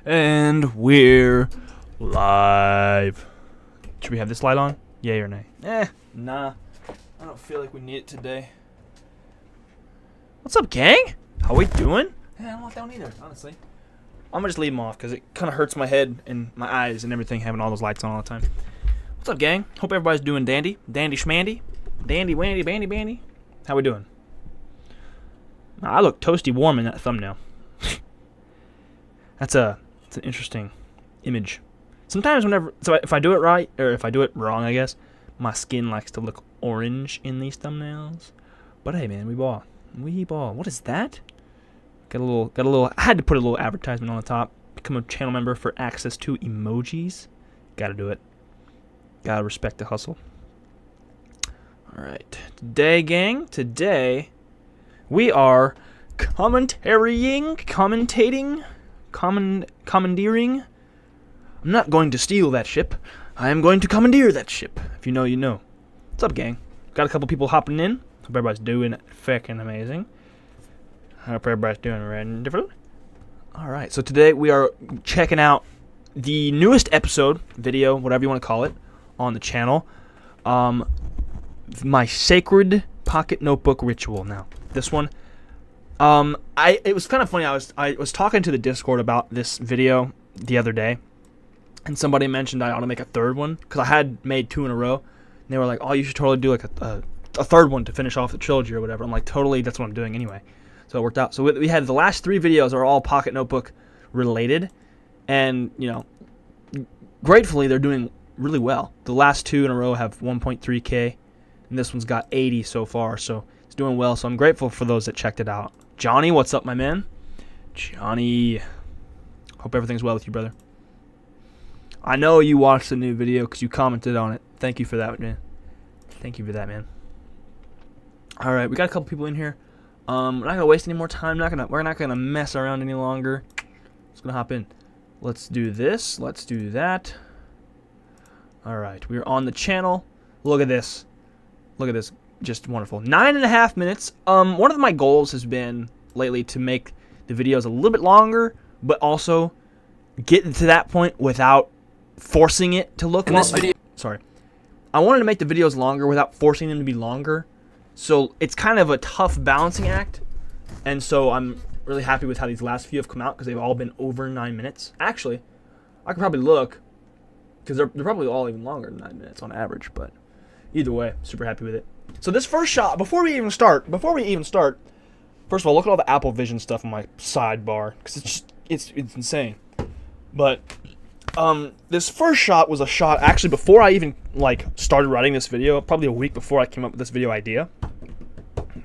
And we're live. Should we have this light on? Yay or nay? Nah. I don't feel like we need it today. What's up, gang? How we doing? I don't want that one either, honestly. I'm gonna just leave them off because it kind of hurts my head and my eyes and everything having all those lights on all the time. What's up, gang? Hope everybody's doing dandy. Dandy schmandy. Dandy wandy bandy bandy. How we doing? I look toasty warm in that thumbnail. It's an interesting image. Sometimes if I do it right, or if I do it wrong, I guess, my skin likes to look orange in these thumbnails. But hey, man, we ball. We ball. What is that? Got a little. I had to put a little advertisement on the top. Become a channel member for access to emojis. Gotta do it. Gotta respect the hustle. All right, today, gang. Today, we are commentating. Commandeering. I'm not going to steal that ship. I am going to commandeer that ship. If you know, you know. What's up, gang? Got a couple people hopping in. Hope everybody's doing fucking amazing. Hope everybody's doing wonderful. Alright, so today we are checking out the newest episode, video, whatever you want to call it, on the channel. My sacred pocket notebook ritual. Now, this one. It was kind of funny. I was talking to the Discord about this video the other day, and somebody mentioned I ought to make a third one because I had made 2 in a row, and they were like, "Oh, you should totally do like a third one to finish off the trilogy or whatever." I'm like, "Totally, that's what I'm doing anyway." So it worked out. So we had the last 3 videos are all pocket notebook related, and you know, gratefully they're doing really well. The last 2 in a row have 1.3K, and this one's got 80 so far, so it's doing well. So I'm grateful for those that checked it out. Johnny, what's up, my man? Johnny, hope everything's well with you, brother. I know you watched the new video because you commented on it. Thank you for that, man. Thank you for that, man. All right, we got a couple people in here. We're not gonna waste any more time. We're not gonna mess around any longer. Just gonna hop in. Let's do this. Let's do that. All right, we're on the channel. Look at this. Look at this. Just wonderful. 9.5 minutes. One of my goals has been lately to make the videos a little bit longer, but also get to that point without forcing it to look long. Sorry. I wanted to make the videos longer without forcing them to be longer. So it's kind of a tough balancing act. And so I'm really happy with how these last few have come out because they've all been over 9 minutes. Actually, I could probably look because they're probably all even longer than 9 minutes on average, but either way, super happy with it. So this first shot, before we even start, first of all, look at all the Apple Vision stuff on my sidebar because it's insane. But this first shot was a shot actually before I even started writing this video, probably a week before I came up with this video idea.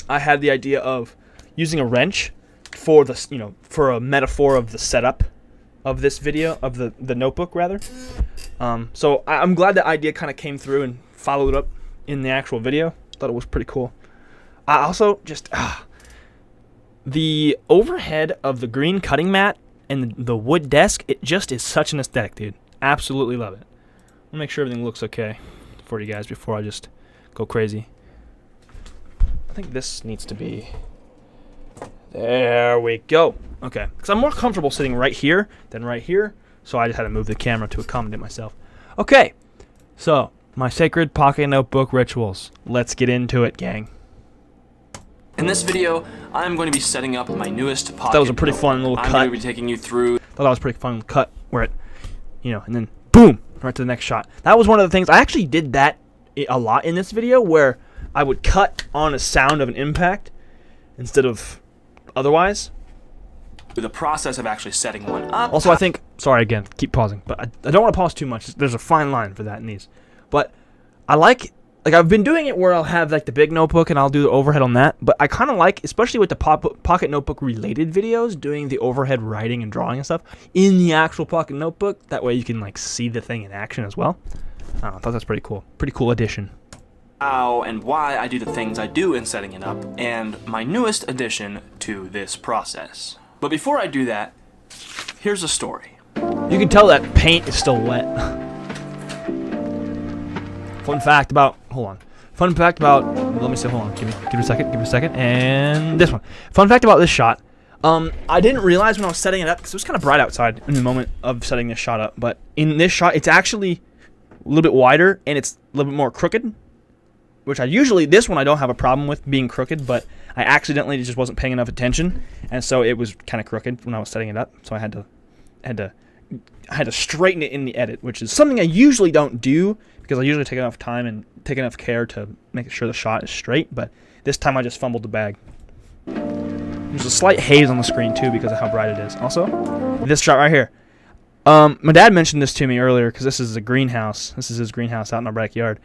I had the idea of using a wrench for the for a metaphor of the setup of this video, of the notebook rather. So I'm glad that idea kind of came through and followed up in the actual video. Thought it was pretty cool. I also just the overhead of the green cutting mat and the wood desk, it just is such an aesthetic, dude. Absolutely love it. I'll make sure everything looks okay for you guys before I just go crazy. I think this needs to be... There we go. Okay, because I'm more comfortable sitting right here than right here, so I just had to move the camera to accommodate myself. Okay, so my sacred pocket notebook rituals. Let's get into it, gang. In this video, I'm going to be setting up my newest pocket. That was a pretty fun little cut. I'm going to be taking you through. Thought that was a pretty fun cut where it, and then boom, right to the next shot. That was one of the things. I actually did that a lot in this video where I would cut on a sound of an impact instead of otherwise. The process of actually setting one up. Also, I think, sorry again, keep pausing, but I don't want to pause too much. There's a fine line for that in these. But I like I've been doing it where I'll have the big notebook and I'll do the overhead on that, but I kind of like, especially with the pocket notebook related videos, doing the overhead writing and drawing and stuff in the actual pocket notebook. That way you can see the thing in action as well. I don't know, I thought that's pretty cool. Pretty cool addition. How and why I do the things I do in setting it up, and my newest addition to this process. But before I do that, here's a story. You can tell that paint is still wet. Fun fact about, let me see, hold on, give me a second, and this one. Fun fact about this shot, I didn't realize when I was setting it up, because it was kind of bright outside in the moment of setting this shot up, but in this shot, it's actually a little bit wider, and it's a little bit more crooked, which this one I don't have a problem with being crooked, but I accidentally just wasn't paying enough attention, and so it was kind of crooked when I was setting it up, so I had to straighten it in the edit, which is something I usually don't do, because I usually take enough time and take enough care to make sure the shot is straight, but this time I just fumbled the bag. There's a slight haze on the screen too because of how bright it is. Also, this shot right here. My dad mentioned this to me earlier because this is a greenhouse. This is his greenhouse out in our backyard,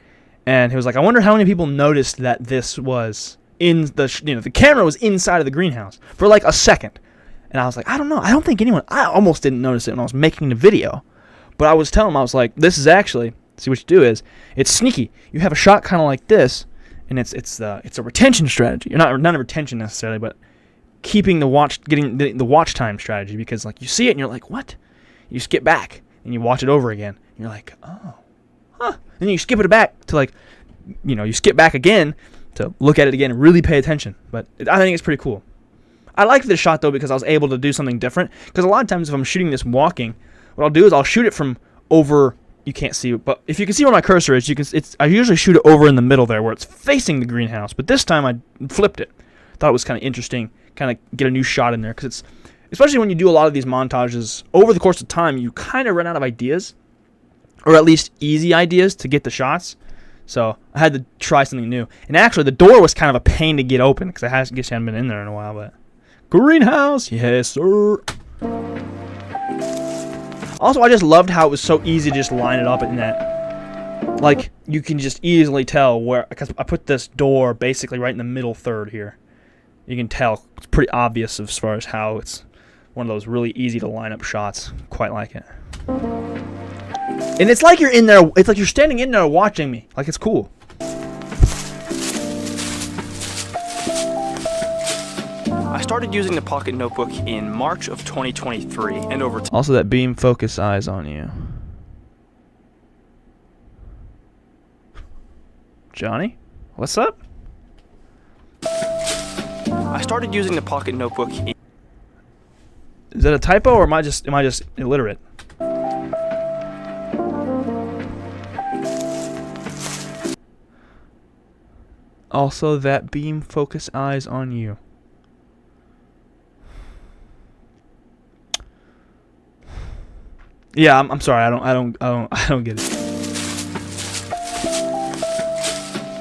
and he was like, "I wonder how many people noticed that this was in the the camera was inside of the greenhouse for like a second." And I was like, "I don't know. I don't think anyone. I almost didn't notice it when I was making the video, but I was telling him I was like, this is actually see what you do is it's sneaky. You have a shot kind of like this, and it's a retention strategy. You're not a retention necessarily, but keeping getting the watch time strategy, because like you see it and you're like, what? You skip back and you watch it over again. And you're like, oh, huh. And then you skip it back to like, you skip back again to look at it again and really pay attention. But I think it's pretty cool. I like this shot though because I was able to do something different. Because a lot of times if I'm shooting this walking, what I'll do is I'll shoot it from over. You can't see it, but if you can see where my cursor is, I usually shoot it over in the middle there where it's facing the greenhouse. But this time I flipped it. Thought it was kind of interesting, kind of get a new shot in there, because it's especially when you do a lot of these montages over the course of time, you kind of run out of ideas, or at least easy ideas to get the shots. So I had to try something new. And actually, the door was kind of a pain to get open because I guess I hadn't been in there in a while. But greenhouse, yes sir. Also, I just loved how it was so easy to just line it up in that. Like, you can just easily tell where, because I put this door basically right in the middle third here. You can tell it's pretty obvious as far as how it's one of those really easy to line up shots. Quite like it. And it's like you're in there, it's like you're standing in there watching me. Like, it's cool. I started using the Pocket Notebook in March of 2023, and over time. Also, that beam focus eyes on you. Johnny? What's up? I started using the Pocket Notebook. Is that a typo, or am I just illiterate? Also, that beam focus eyes on you. Yeah, I'm sorry. I don't get it.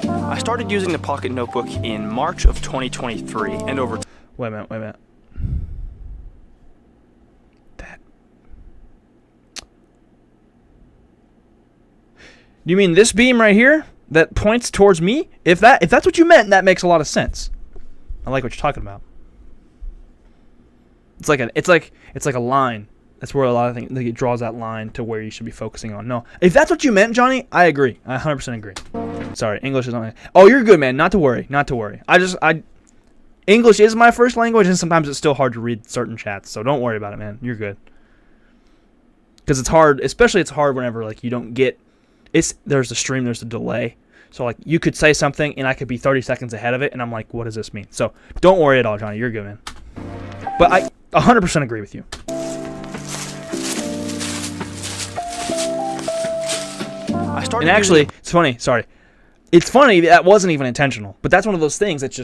I started using the Pocket Notebook in March of 2023, and over. Wait a minute. That. Do you mean this beam right here that points towards me? If that's what you meant, that makes a lot of sense. I like what you're talking about. It's like a line. That's where a lot of things, like, it draws that line to where you should be focusing on. No, if that's what you meant, Johnny, I agree. I 100% agree. Sorry, English is not. Oh, you're good, man. Not to worry. English is my first language, and sometimes it's still hard to read certain chats. So don't worry about it, man. You're good. Because it's hard, especially it's hard whenever like you don't get. There's the stream, there's the delay. So like you could say something, and I could be 30 seconds ahead of it, and I'm like, what does this mean? So don't worry at all, Johnny. You're good, man. But I 100% agree with you. And actually, it's funny. Sorry, it's funny that wasn't even intentional. But that's one of those things that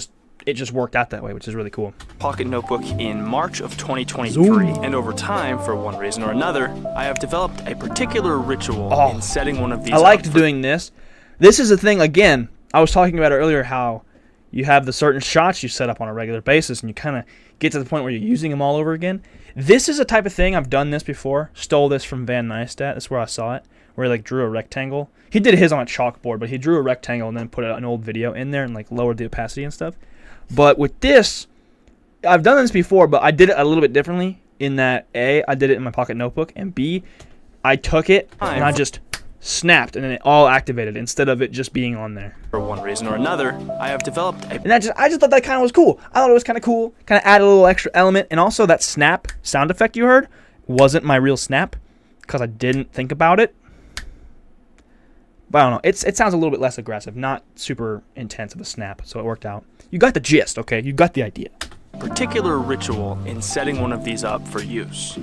it just worked out that way, which is really cool. Pocket Notebook in March of 2023, and over time, for one reason or another, I have developed a particular ritual in setting one of these. I liked doing this. This is the thing. Again, I was talking about it earlier. How you have the certain shots you set up on a regular basis, and you kind of get to the point where you're using them all over again. This is a type of thing I've done this before. Stole this from Van Neistat. That's where I saw it. Where he like drew a rectangle. He did his on a chalkboard, but he drew a rectangle and then put an old video in there and like lowered the opacity and stuff. But with this, I've done this before, but I did it a little bit differently in that A, I did it in my Pocket Notebook, and B, I took it and I just snapped and then it all activated instead of it just being on there. For one reason or another, I have developed a... And I just thought that kind of was cool. I thought it was kind of cool, kind of add a little extra element, and also that snap sound effect you heard wasn't my real snap because I didn't think about it. But I don't know. It sounds a little bit less aggressive, not super intense of a snap, so it worked out. You got the gist, okay? You got the idea. particular ritual in setting one of these up for use.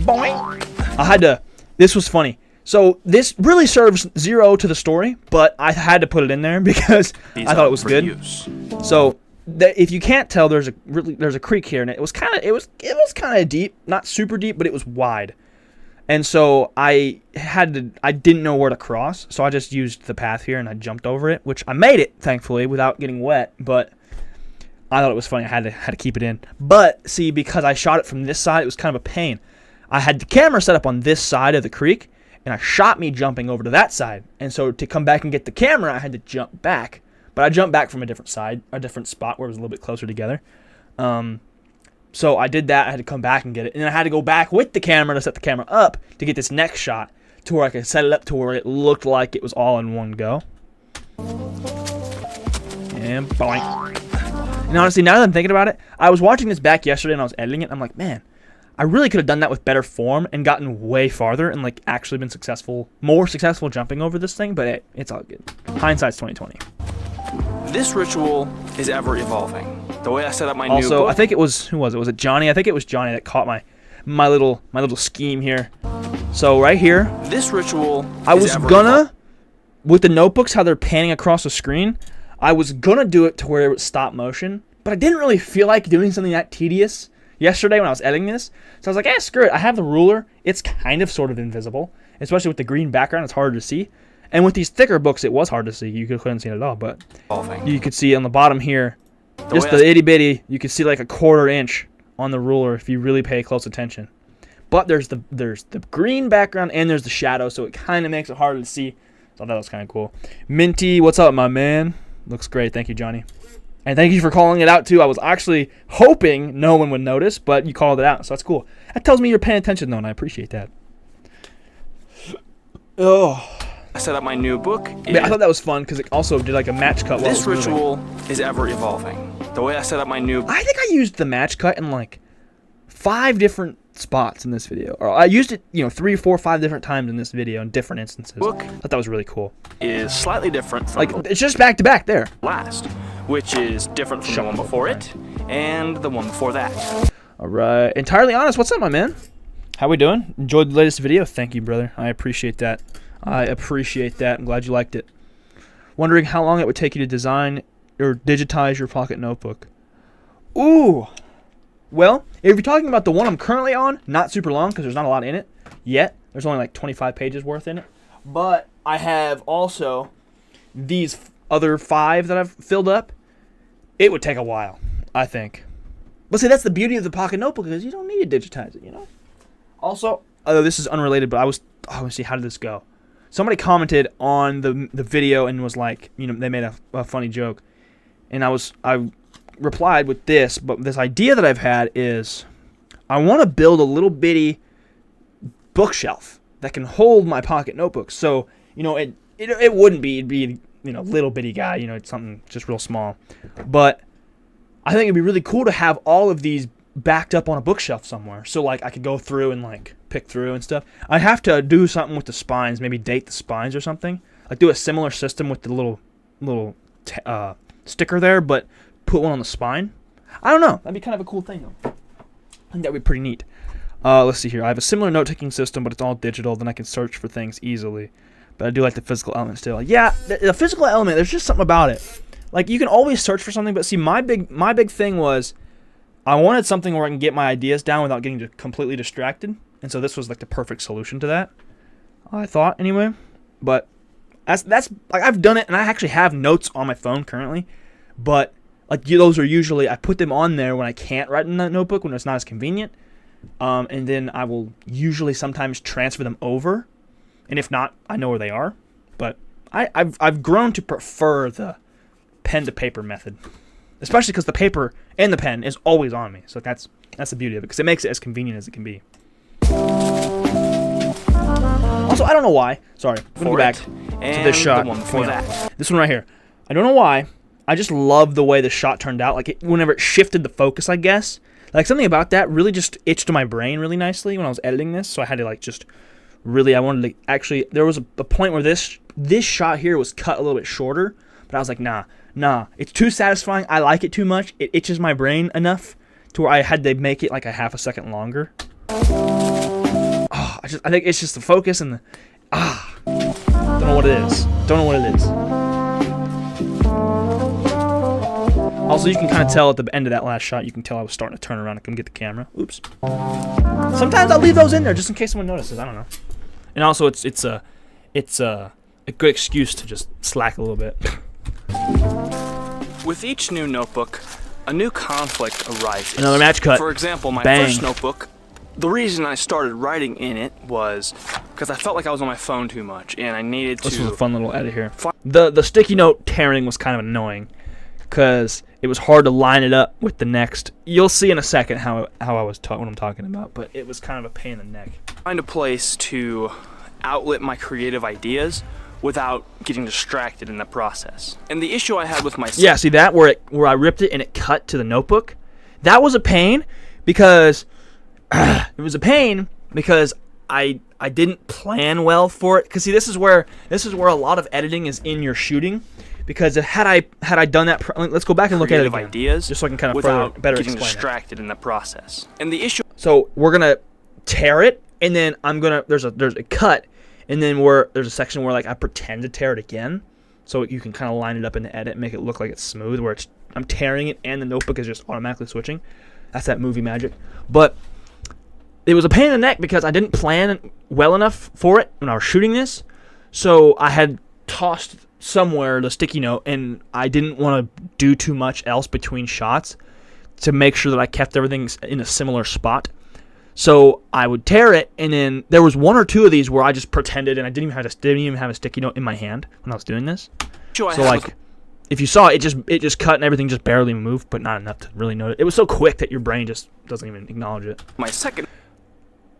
Boing. This was funny. So this really serves zero to the story, but I had to put it in there because I thought it was good. So if you can't tell, there's a creek here, and it was kind of deep, not super deep, but it was wide. And so I didn't know where to cross, so I just used the path here and I jumped over it, which I made it, thankfully, without getting wet, but I thought it was funny. I had to keep it in. But see, because I shot it from this side, it was kind of a pain. I had the camera set up on this side of the creek, and I shot me jumping over to that side. And so to come back and get the camera, I had to jump back. But I jumped back from a different side, a different spot where it was a little bit closer together. So I did that. I had to come back and get it. And then I had to go back with the camera to set the camera up to get this next shot to where I could set it up to where it looked like it was all in one go. And boing. And honestly, now that I'm thinking about it, I was watching this back yesterday and I was editing it. And I'm like, man, I really could have done that with better form and gotten way farther and like actually been more successful jumping over this thing. But it's all good. Hindsight's 2020. This ritual is ever evolving. The way I set up my new Also, book, I think it was, who was it? Was it Johnny? I think it was Johnny that caught my little scheme here. So right here, this ritual I was gonna, with the notebooks, how they're panning across the screen, I was gonna do it to where it was stop motion, but I didn't really feel like doing something that tedious yesterday when I was editing this. So I was like, eh, screw it. I have the ruler. It's kind of sort of invisible, especially with the green background. It's harder to see. And with these thicker books, it was hard to see. You couldn't see it at all, but you could see on the bottom here, just the itty bitty, you could see like a 1/4 inch on the ruler if you really pay close attention. But there's the green background and there's the shadow, so it kind of makes it harder to see. So I thought that was kind of cool. Minty, what's up, my man? Looks great. Thank you, Johnny. And thank you for calling it out, too. I was actually hoping no one would notice, but you called it out, so that's cool. That tells me you're paying attention, though, and I appreciate that. Oh. I set up my new book. Yeah, I thought that was fun because it also did like a match cut. This ritual is ever evolving. The way I set up my new... I think I used the match cut in like 5 different spots in this video. Or I used it, 3, 4, 5 different times in this video in different instances. Book I thought that was really cool. Is slightly different from... Like, it's just back to back there. Last, which is different from the one before it and the one before that. All right. Entirely honest, what's up, my man? How we doing? Enjoyed the latest video? Thank you, brother. I appreciate that. I'm glad you liked it. Wondering how long it would take you to design or digitize your pocket notebook. Ooh. Well, if you're talking about the one I'm currently on, not super long because there's not a lot in it yet. There's only like 25 pages worth in it. But I have also these other 5 that I've filled up. It would take a while, I think. But see, that's the beauty of the pocket notebook is you don't need to digitize it, Also, this is unrelated, but let's see, how did this go? Somebody commented on the video and was like, they made a funny joke. And I replied with this, but this idea that I've had is I want to build a little bitty bookshelf that can hold my pocket notebooks. So, it wouldn't be, it'd be, little bitty guy, it's something just real small. But I think it'd be really cool to have all of these backed up on a bookshelf somewhere. So, like, I could go through and, like, pick through and stuff. I have to do something with the spines, maybe date the spines or something. Like, do a similar system with the little sticker there, but put one on the spine. I don't know. That'd be kind of a cool thing, though. I think that would be pretty neat. Let's see here. I have a similar note-taking system, but it's all digital. Then I can search for things easily. But I do like the physical element still. Yeah, the physical element, there's just something about it. Like, you can always search for something, but see, my big thing was I wanted something where I can get my ideas down without getting completely distracted. And so this was like the perfect solution to that, I thought, anyway. But that's like, I've done it, and I actually have notes on my phone currently. But like, those are usually, I put them on there when I can't write in that notebook, when it's not as convenient. And then I will usually sometimes transfer them over. And if not, I know where they are. But I've grown to prefer the pen to paper method, especially because the paper and the pen is always on me. So that's the beauty of it, because it makes it as convenient as it can be. Also, I don't know why. Sorry, I'm gonna go back to this shot. This one right here. I don't know why. I just love the way the shot turned out. Like, whenever it shifted the focus, I guess. Like, something about that really just itched to my brain really nicely when I was editing this. So I had to, like, just really, I wanted to actually, there was a point where this shot here was cut a little bit shorter. But I was like, nah, Nah, it's too satisfying. I like it too much. It itches my brain enough to where I had to make it like a half a second longer. Oh, I think it's just the focus and the don't know what it is. Don't know what it is. Also, you can kind of tell at the end of that last shot, you can tell I was starting to turn around and come get the camera. Oops. Sometimes I'll leave those in there just in case someone notices. I don't know. And also, it's a good excuse to just slack a little bit. With each new notebook, a new conflict arises. Another match cut. For example, my Bang. first notebook, the reason I started writing in it was because I felt like I was on my phone too much, and I needed to... This was a fun little edit here. The sticky note tearing was kind of annoying because it was hard to line it up with the next. You'll see in a second how I was what I'm talking about, but it was kind of a pain in the neck. Find a place to outlet my creative ideas without getting distracted in the process. And the issue I had with my... Yeah, see that where I ripped it and it cut to the notebook? That was a pain because it was a pain because I didn't plan well for it. Cuz see this is where a lot of editing is in your shooting, because had I done that let's go back and look at it again. Ideas just so I can kind of better getting explain distracted in the process. And the issue... So, we're going to tear it and then there's a cut. And then there's a section where like I pretend to tear it again, so you can kind of line it up in the edit and make it look like it's smooth. Where I'm tearing it and the notebook is just automatically switching. That's that movie magic. But it was a pain in the neck because I didn't plan well enough for it when I was shooting this. So I had tossed somewhere the sticky note, and I didn't want to do too much else between shots to make sure that I kept everything in a similar spot. So I would tear it, and then there was one or two of these where I just pretended, and I didn't even have a sticky note in my hand when I was doing this. So like, if you saw it, it just cut and everything just barely moved, but not enough to really notice. It was so quick that your brain just doesn't even acknowledge it. My second...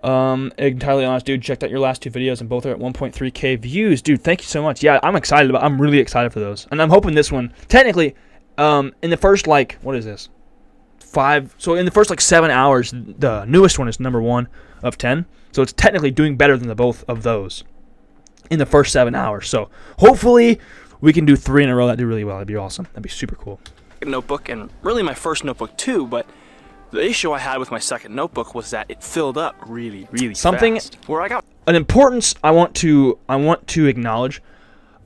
Entirely honest, dude. Checked out your last two videos, and both are at 1.3K views, dude. Thank you so much. Yeah, I'm really excited for those, and I'm hoping this one, technically, in the first what is this? So in the first 7 hours, the newest one is number 1 of 10. So it's technically doing better than the both of those in the first 7 hours. So hopefully we can do 3 in a row that do really well. That'd be awesome. That'd be super cool. Notebook, and really my first notebook too, but the issue I had with my second notebook was that it filled up really fast. Where I got an importance I want to acknowledge.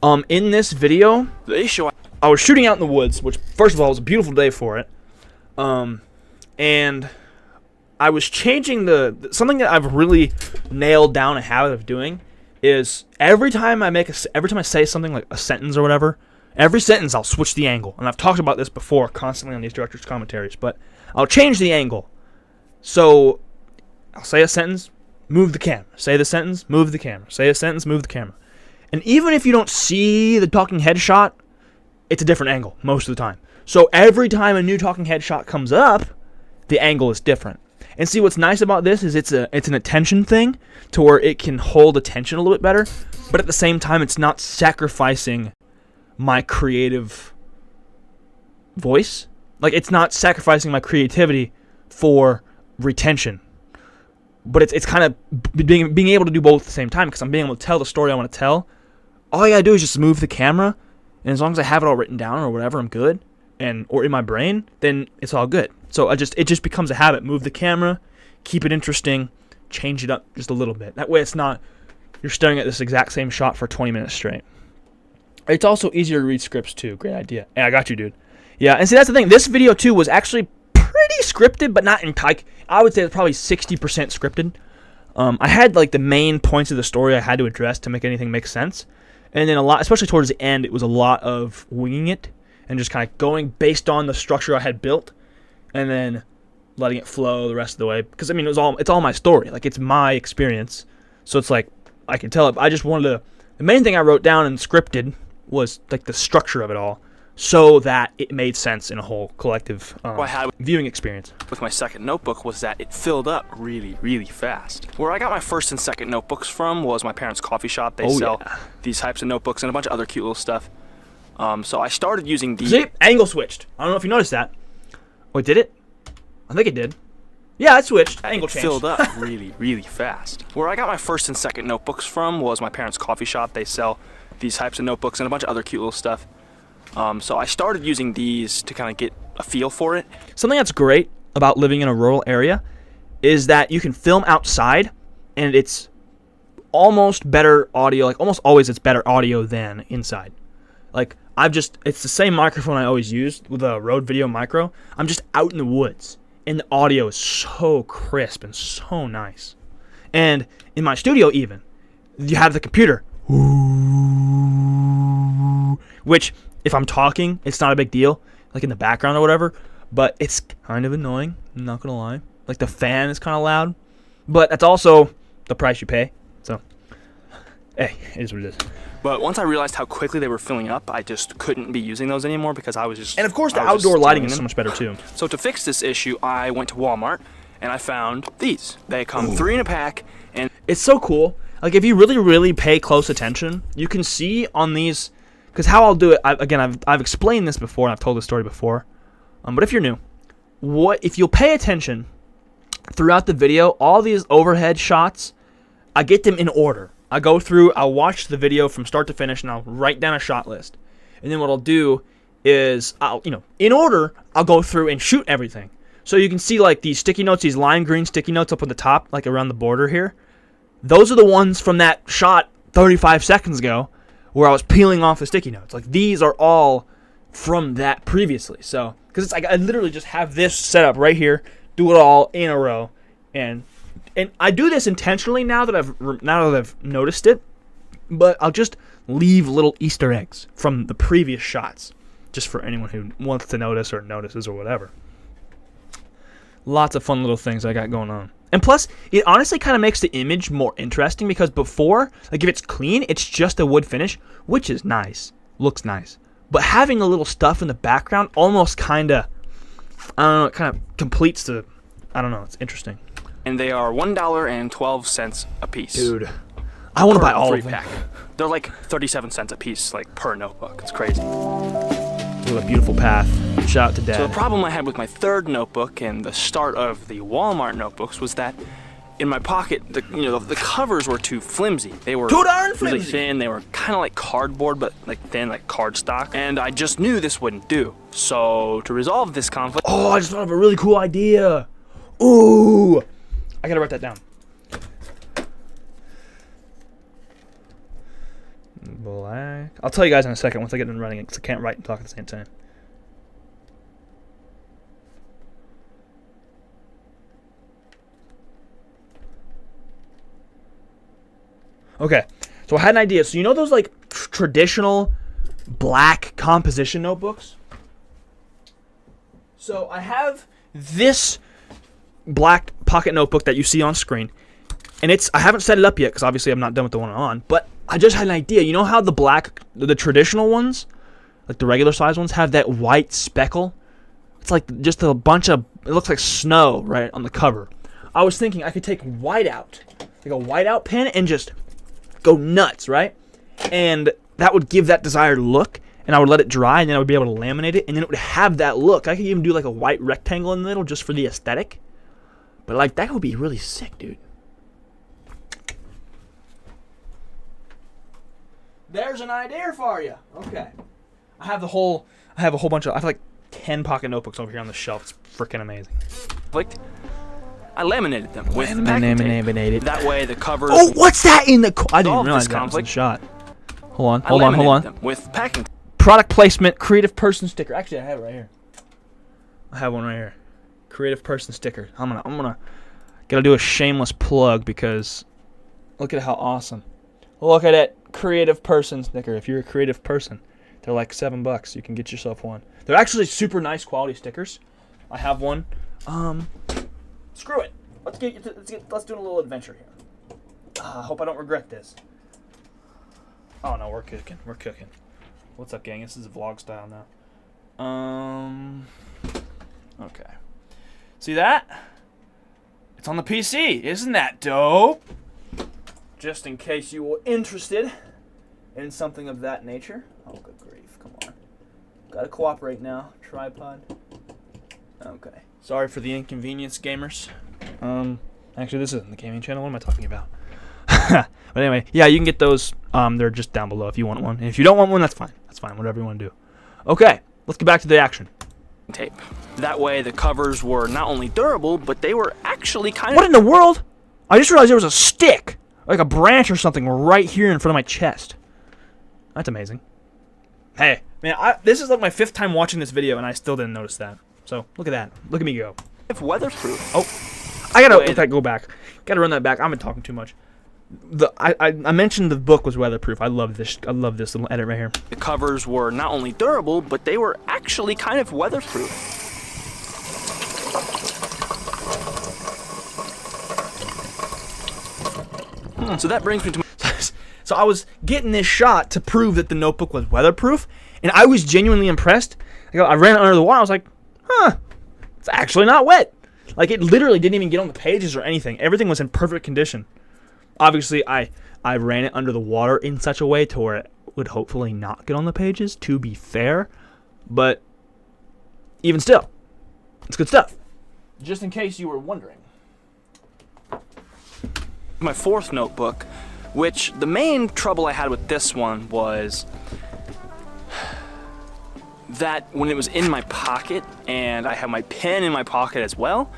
In this video, the issue I was shooting out in the woods, which first of all was a beautiful day for it. And I was changing something that I've really nailed down a habit of doing is every time I say something like a sentence or whatever, every sentence I'll switch the angle. And I've talked about this before constantly on these director's commentaries, but I'll change the angle. So I'll say a sentence, move the camera. Say the sentence, move the camera. Say a sentence, move the camera. And even if you don't see the talking head shot, it's a different angle most of the time. So every time a new talking head shot comes up, the angle is different. And see, what's nice about this is it's an attention thing to where it can hold attention a little bit better, but at the same time, it's not sacrificing my creative voice. Like, it's not sacrificing my creativity for retention. But it's kind of being able to do both at the same time, because I'm being able to tell the story I want to tell. All I gotta do is just move the camera, and as long as I have it all written down or whatever, I'm good. Or in my brain, then it's all good. So it just becomes a habit. Move the camera, keep it interesting, change it up just a little bit. That way it's not you're staring at this exact same shot for 20 minutes straight. It's also easier to read scripts too. Great idea. Hey, I got you, dude. Yeah, and see, that's the thing. This video too was actually pretty scripted, but not in I would say it's probably 60% scripted. I had the main points of the story I had to address to make anything make sense. And then a lot, especially towards the end, it was a lot of winging it and just kind of going based on the structure I had built, and then letting it flow the rest of the way. Because I mean, it's all my story. It's my experience, so it's I can tell it. I just wanted to. The main thing I wrote down and scripted was the structure of it all, so that it made sense in a whole collective viewing experience. With my second notebook was that it filled up really fast. Where I got my first and second notebooks from was my parents' coffee shop. They sell these types of notebooks and a bunch of other cute little stuff. So I started using these. See, angle switched. I don't know if you noticed that. Wait, did it? I think it did. Yeah, it switched. Angle changed. Filled up really fast. Where I got my first and second notebooks from was my parents' coffee shop. They sell these types of notebooks and a bunch of other cute little stuff. So I started using these to kind of get a feel for it. Something that's great about living in a rural area is that you can film outside, and it's almost better audio. Like almost always, it's better audio than inside. Like it's the same microphone I always used with a Rode Video Micro. I'm just out in the woods, and the audio is so crisp and so nice. And in my studio, even you have the computer, which if I'm talking, it's not a big deal, like in the background or whatever. But it's kind of annoying. I'm not gonna lie. Like the fan is kind of loud, but that's also the price you pay. So, hey, it is what it is. But once I realized how quickly they were filling up, I just couldn't be using those anymore because I was just... And of course, the outdoor lighting is so much better too. So to fix this issue, I went to Walmart and I found these. They come 3 in a pack, and it's so cool. Like if you really, really pay close attention, you can see on these. Because how I'll do it, I've explained this before, and I've told this story before. But if you're new, if you'll pay attention throughout the video, all these overhead shots, I get them in order. I go through, I'll watch the video from start to finish, and I'll write down a shot list. And then what I'll do is, in order, I'll go through and shoot everything. So you can see like these sticky notes, these lime green sticky notes up on the top, like around the border here. Those are the ones from that shot 35 seconds ago where I was peeling off the sticky notes. Like these are all from that previously. So, because it's like I literally just have this set up right here, do it all in a row, and I do this intentionally now that I've noticed it, but I'll just leave little Easter eggs from the previous shots, just for anyone who wants to notice or notices or whatever. Lots of fun little things I got going on. And plus, it honestly kind of makes the image more interesting because before, like if it's clean, it's just a wood finish, which is nice, looks nice. But having a little stuff in the background almost kind of, I don't know, it kind of completes the, I don't know, it's interesting. And they are $1.12 a piece. Dude, I want to buy all of them. Pack. They're like 37 cents a piece, like per notebook. It's crazy. What a beautiful path. Shout out to Dad. So the problem I had with my third notebook and the start of the Walmart notebooks was that in my pocket, the covers were too flimsy. They were too darn flimsy. Really thin. They were kind of like cardboard, but like thin, like cardstock. And I just knew this wouldn't do. So to resolve this conflict, I just thought of a really cool idea. Ooh, I gotta write that down. Black. I'll tell you guys in a second once I get done running it, because I can't write and talk at the same time. Okay, so I had an idea. So you know those like traditional black composition notebooks? So I have this black pocket notebook that you see on screen, and I haven't set it up yet because obviously I'm not done with the one on, but I just had an idea. You know how the traditional ones, like the regular size ones, have that white speckle? It's like just a bunch of, it looks like snow right on the cover. I was thinking I could take whiteout, like a whiteout pen, and just go nuts, right? And that would give that desired look, and I would let it dry, and then I would be able to laminate it, and then it would have that look. I could even do like a white rectangle in the middle just for the aesthetic. But like that would be really sick, dude. There's an idea for you. Okay. I have a whole bunch of, I have like 10 pocket notebooks over here on the shelf. It's freaking amazing. I laminated them with packing tape. That way the covers. Oh, what's that in the? I didn't realize that was a shot. Hold on. Them with packing. Product placement, creative person sticker. Actually, I have it right here. I have one right here. Creative person sticker. I'm gonna gotta do a shameless plug because look at how awesome. Look at it. Creative person sticker. If you're a creative person, they're like $7. You can get yourself one. They're actually super nice quality stickers. I have one. Screw it. Let's do a little adventure here. I hope I don't regret this. Oh no, we're cooking. What's up, gang? This is a vlog style now. Okay. See that? It's on the PC. Isn't that dope? Just in case you were interested in something of that nature. Oh, good grief. Come on. Gotta cooperate now. Tripod. Okay. Sorry for the inconvenience, gamers. Actually, this isn't the gaming channel. What am I talking about? But anyway, yeah, you can get those. They're just down below if you want one. And if you don't want one, that's fine. That's fine. Whatever you want to do. Okay, let's get back to the action. Tape. That way the covers were not only durable, but they were actually kind of... What in the world? I just realized there was a stick, like a branch or something, right here in front of my chest. That's amazing. Hey, man, this is like my 5th time watching this video, and I still didn't notice that. So, look at that. Look at me go. If weatherproof. Oh, I gotta go back. Gotta run that back. I've been talking too much. I mentioned the book was weatherproof. I love this little edit right here. The covers were not only durable, but they were actually kind of weatherproof. So that brings me to... So I was getting this shot to prove that the notebook was weatherproof, and I was genuinely impressed. I ran it under the water. I was like, huh, it's actually not wet. Like, it literally didn't even get on the pages or anything. Everything was in perfect condition. Obviously, I ran it under the water in such a way to where it would hopefully not get on the pages, to be fair. But even still, it's good stuff. Just in case you were wondering. My 4th notebook, which the main trouble I had with this one was that when it was in my pocket and I have my pen in my pocket as well,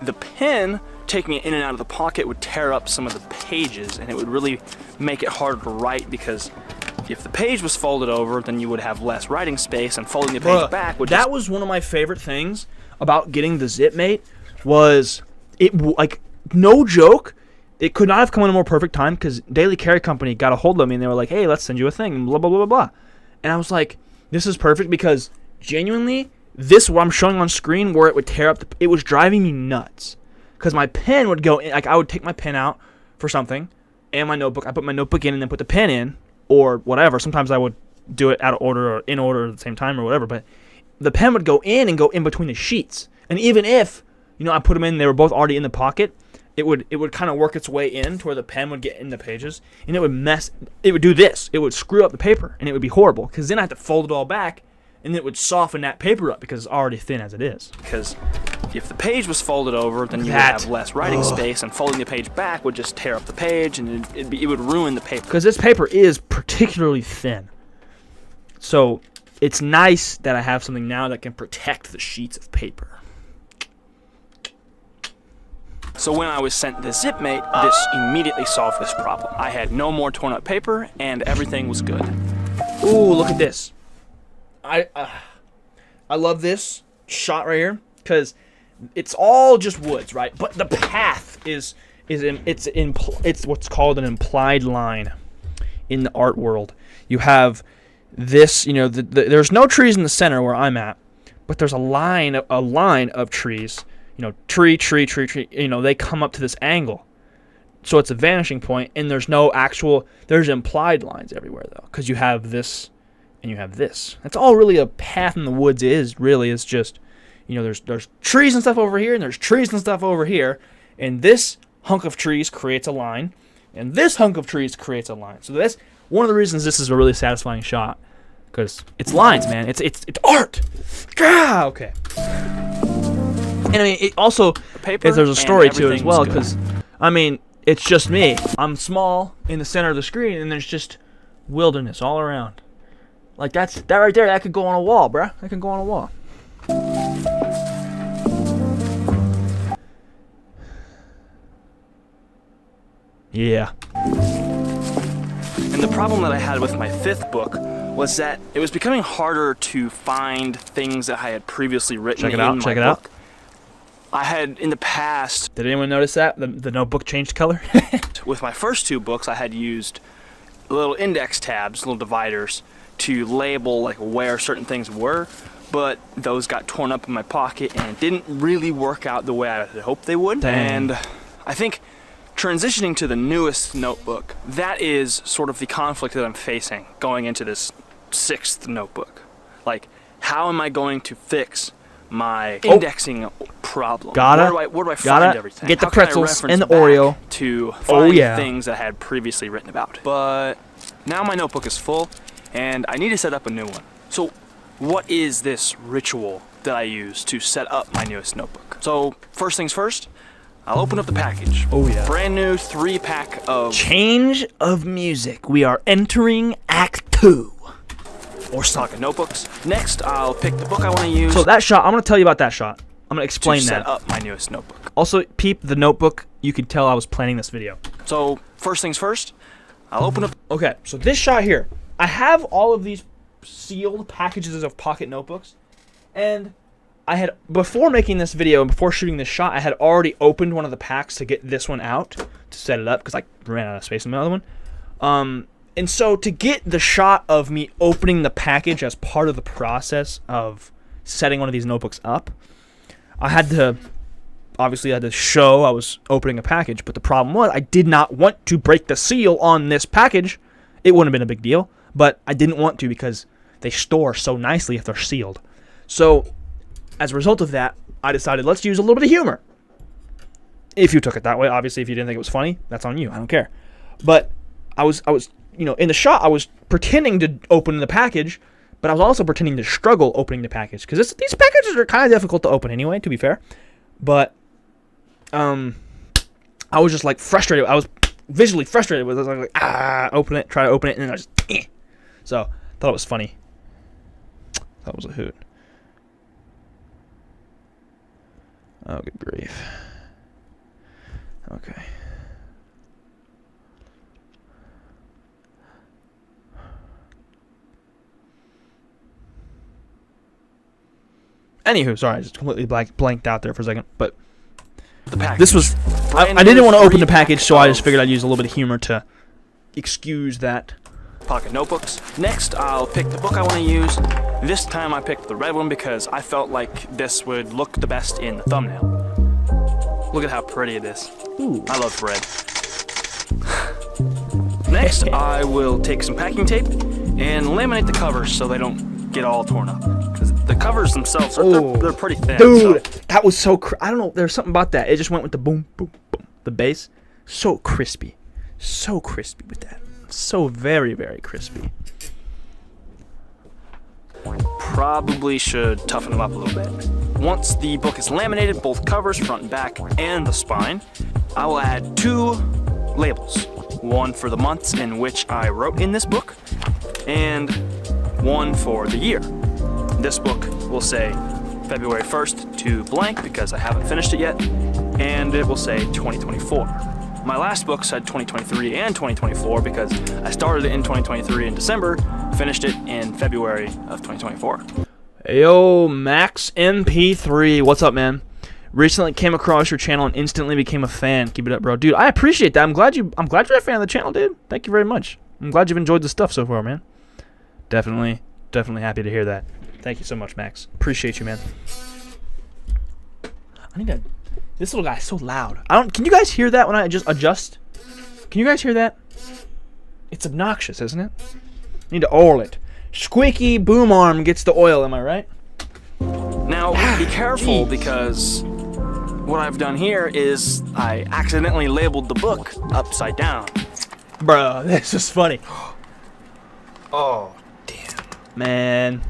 the pen taking it in and out of the pocket would tear up some of the pages, and it would really make it harder to write, because if the page was folded over, then you would have less writing space, and folding the page back would That was one of my favorite things about getting the ZipMate, was it, like, no joke, it could not have come in a more perfect time, because Daily Carry Company got a hold of me, and they were like, hey, let's send you a thing, and blah, blah, blah, blah, blah. And I was like, this is perfect, because genuinely, this, what I'm showing on screen, where it would tear up, it was driving me nuts. Because my pen would go in, like, I would take my pen out for something, and my notebook, I put my notebook in and then put the pen in, or whatever. Sometimes I would do it out of order or in order at the same time or whatever, but the pen would go in and go in between the sheets. And even if, I put them in, they were both already in the pocket, it would kind of work its way in to where the pen would get in the pages, and it would do this. It would screw up the paper, and it would be horrible, because then I have to fold it all back, and it would soften that paper up, because it's already thin as it is. Because if the page was folded over, then you would have less writing space, and folding the page back would just tear up the page, and it would ruin the paper. Because this paper is particularly thin. So it's nice that I have something now that can protect the sheets of paper. So when I was sent the ZipMate, this immediately solved this problem. I had no more torn up paper, and everything was good. Ooh, look at this. I love this shot right here, because it's all just woods, right? But the path it's what's called an implied line in the art world. You have this, there's no trees in the center where I'm at, but there's a line of trees. Tree. They come up to this angle, so it's a vanishing point, and there's implied lines everywhere though, because you have this and you have this. That's all really a path in the woods is. Really, it's just, there's trees and stuff over here, and there's trees and stuff over here, and this hunk of trees creates a line, and this hunk of trees creates a line. So that's one of the reasons this is a really satisfying shot, because it's lines, man. It's art. Ah, okay. And I mean, it also, there's a story to it as well, because, it's just me. I'm small in the center of the screen, and there's just wilderness all around. Like, that right there, that could go on a wall, bruh. That could go on a wall. Yeah. And the problem that I had with my 5th book was that it was becoming harder to find things that I had previously written in my book. Check it out. I had in the past... Did anyone notice that? The notebook changed color? With my first 2 books, I had used little index tabs, little dividers, to label like where certain things were, but those got torn up in my pocket, and it didn't really work out the way I had hoped they would. Dang. And I think transitioning to the newest notebook, that is sort of the conflict that I'm facing going into this 6th notebook. Like, how am I going to fix my indexing problem? Where do I find everything? Get the How can I pretzels reference and the back Oreo to find things that I had previously written about? But now my notebook is full, and I need to set up a new one. So what is this ritual that I use to set up my newest notebook? So first things first, I'll open up the package. Oh yeah. Brand new 3-pack of... Change of music. We are entering Act 2. or pocket notebooks. Next, I'll pick the book I want to use. So that shot, I'm going to tell you about that shot. I'm going to explain to that. set up my newest notebook. Also, peep the notebook. You could tell I was planning this video. So, first things first, I'll open up. Okay, so this shot here. I have all of these sealed packages of pocket notebooks. And I had, before making this video and before shooting this shot, I had already opened one of the packs to get this one out, to set it up, because I ran out of space in the other one. And so to get the shot of me opening the package as part of the process of setting one of these notebooks up, I had to, obviously I had to show I was opening a package, but the problem was I did not want to break the seal on this package. It wouldn't have been a big deal, but I didn't want to because they store so nicely if they're sealed. So as a result of that, I decided let's use a little bit of humor. If you took it that way, obviously if you didn't think it was funny, that's on you. I don't care. But I was you know, in the shot, I was pretending to open the package, but I was also pretending to struggle opening the package because these packages are kind of difficult to open anyway, to be fair. But I was just like frustrated. I was visually frustrated with it. I was like, open it, try to open it, and then I just, So I thought it was funny. That was a hoot. Oh, good grief. Okay. Anywho, sorry, I just completely blanked out there for a second. But this was, I didn't want to open the package, so I just figured I'd use a little bit of humor to excuse that. Pocket notebooks. Next, I'll pick the book I want to use. This time I picked the red one because I felt like this would look the best in the thumbnail. Look at how pretty it is. Ooh. I love red. Next, I will take some packing tape and laminate the covers so they don't get all torn up. Because the covers themselves, they're pretty thin. Dude, so. That was so, I don't know, there's something about that. It just went with the boom, boom, boom. The bass, so crispy. So crispy with that. So very, very crispy. Probably should toughen them up a little bit. Once the book is laminated, both covers, front and back, and the spine, I will add 2 labels. One for the months in which I wrote in this book, and one for the year. This book will say February 1st to blank because I haven't finished it yet, and it will say 2024. My last book said 2023 and 2024 because I started it in 2023 in December, finished it in February of 2024. Yo, Max MP3, what's up, man? Recently came across your channel and instantly became a fan. Keep it up, bro. Dude, I appreciate that. I'm glad you're a fan of the channel, dude. Thank you very much. I'm glad you've enjoyed the stuff so far, man. Definitely happy to hear that. Thank you so much, Max. Appreciate you, man. I need to. This little guy's so loud. Can you guys hear that when I just adjust? Can you guys hear that? It's obnoxious, isn't it? Need to oil it. Squeaky boom arm gets the oil, am I right? Now, be careful because what I've done here is I accidentally labeled the book upside down. Bro, this is funny. Oh, damn. Man.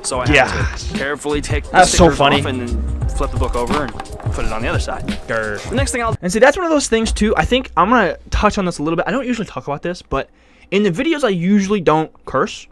So I have to carefully take the stickers off and then flip the book over and put it on the other side. The next thing I'll... And see, that's one of those things, too. I think I'm going to touch on this a little bit. I don't usually talk about this, but in the videos, I usually don't curse.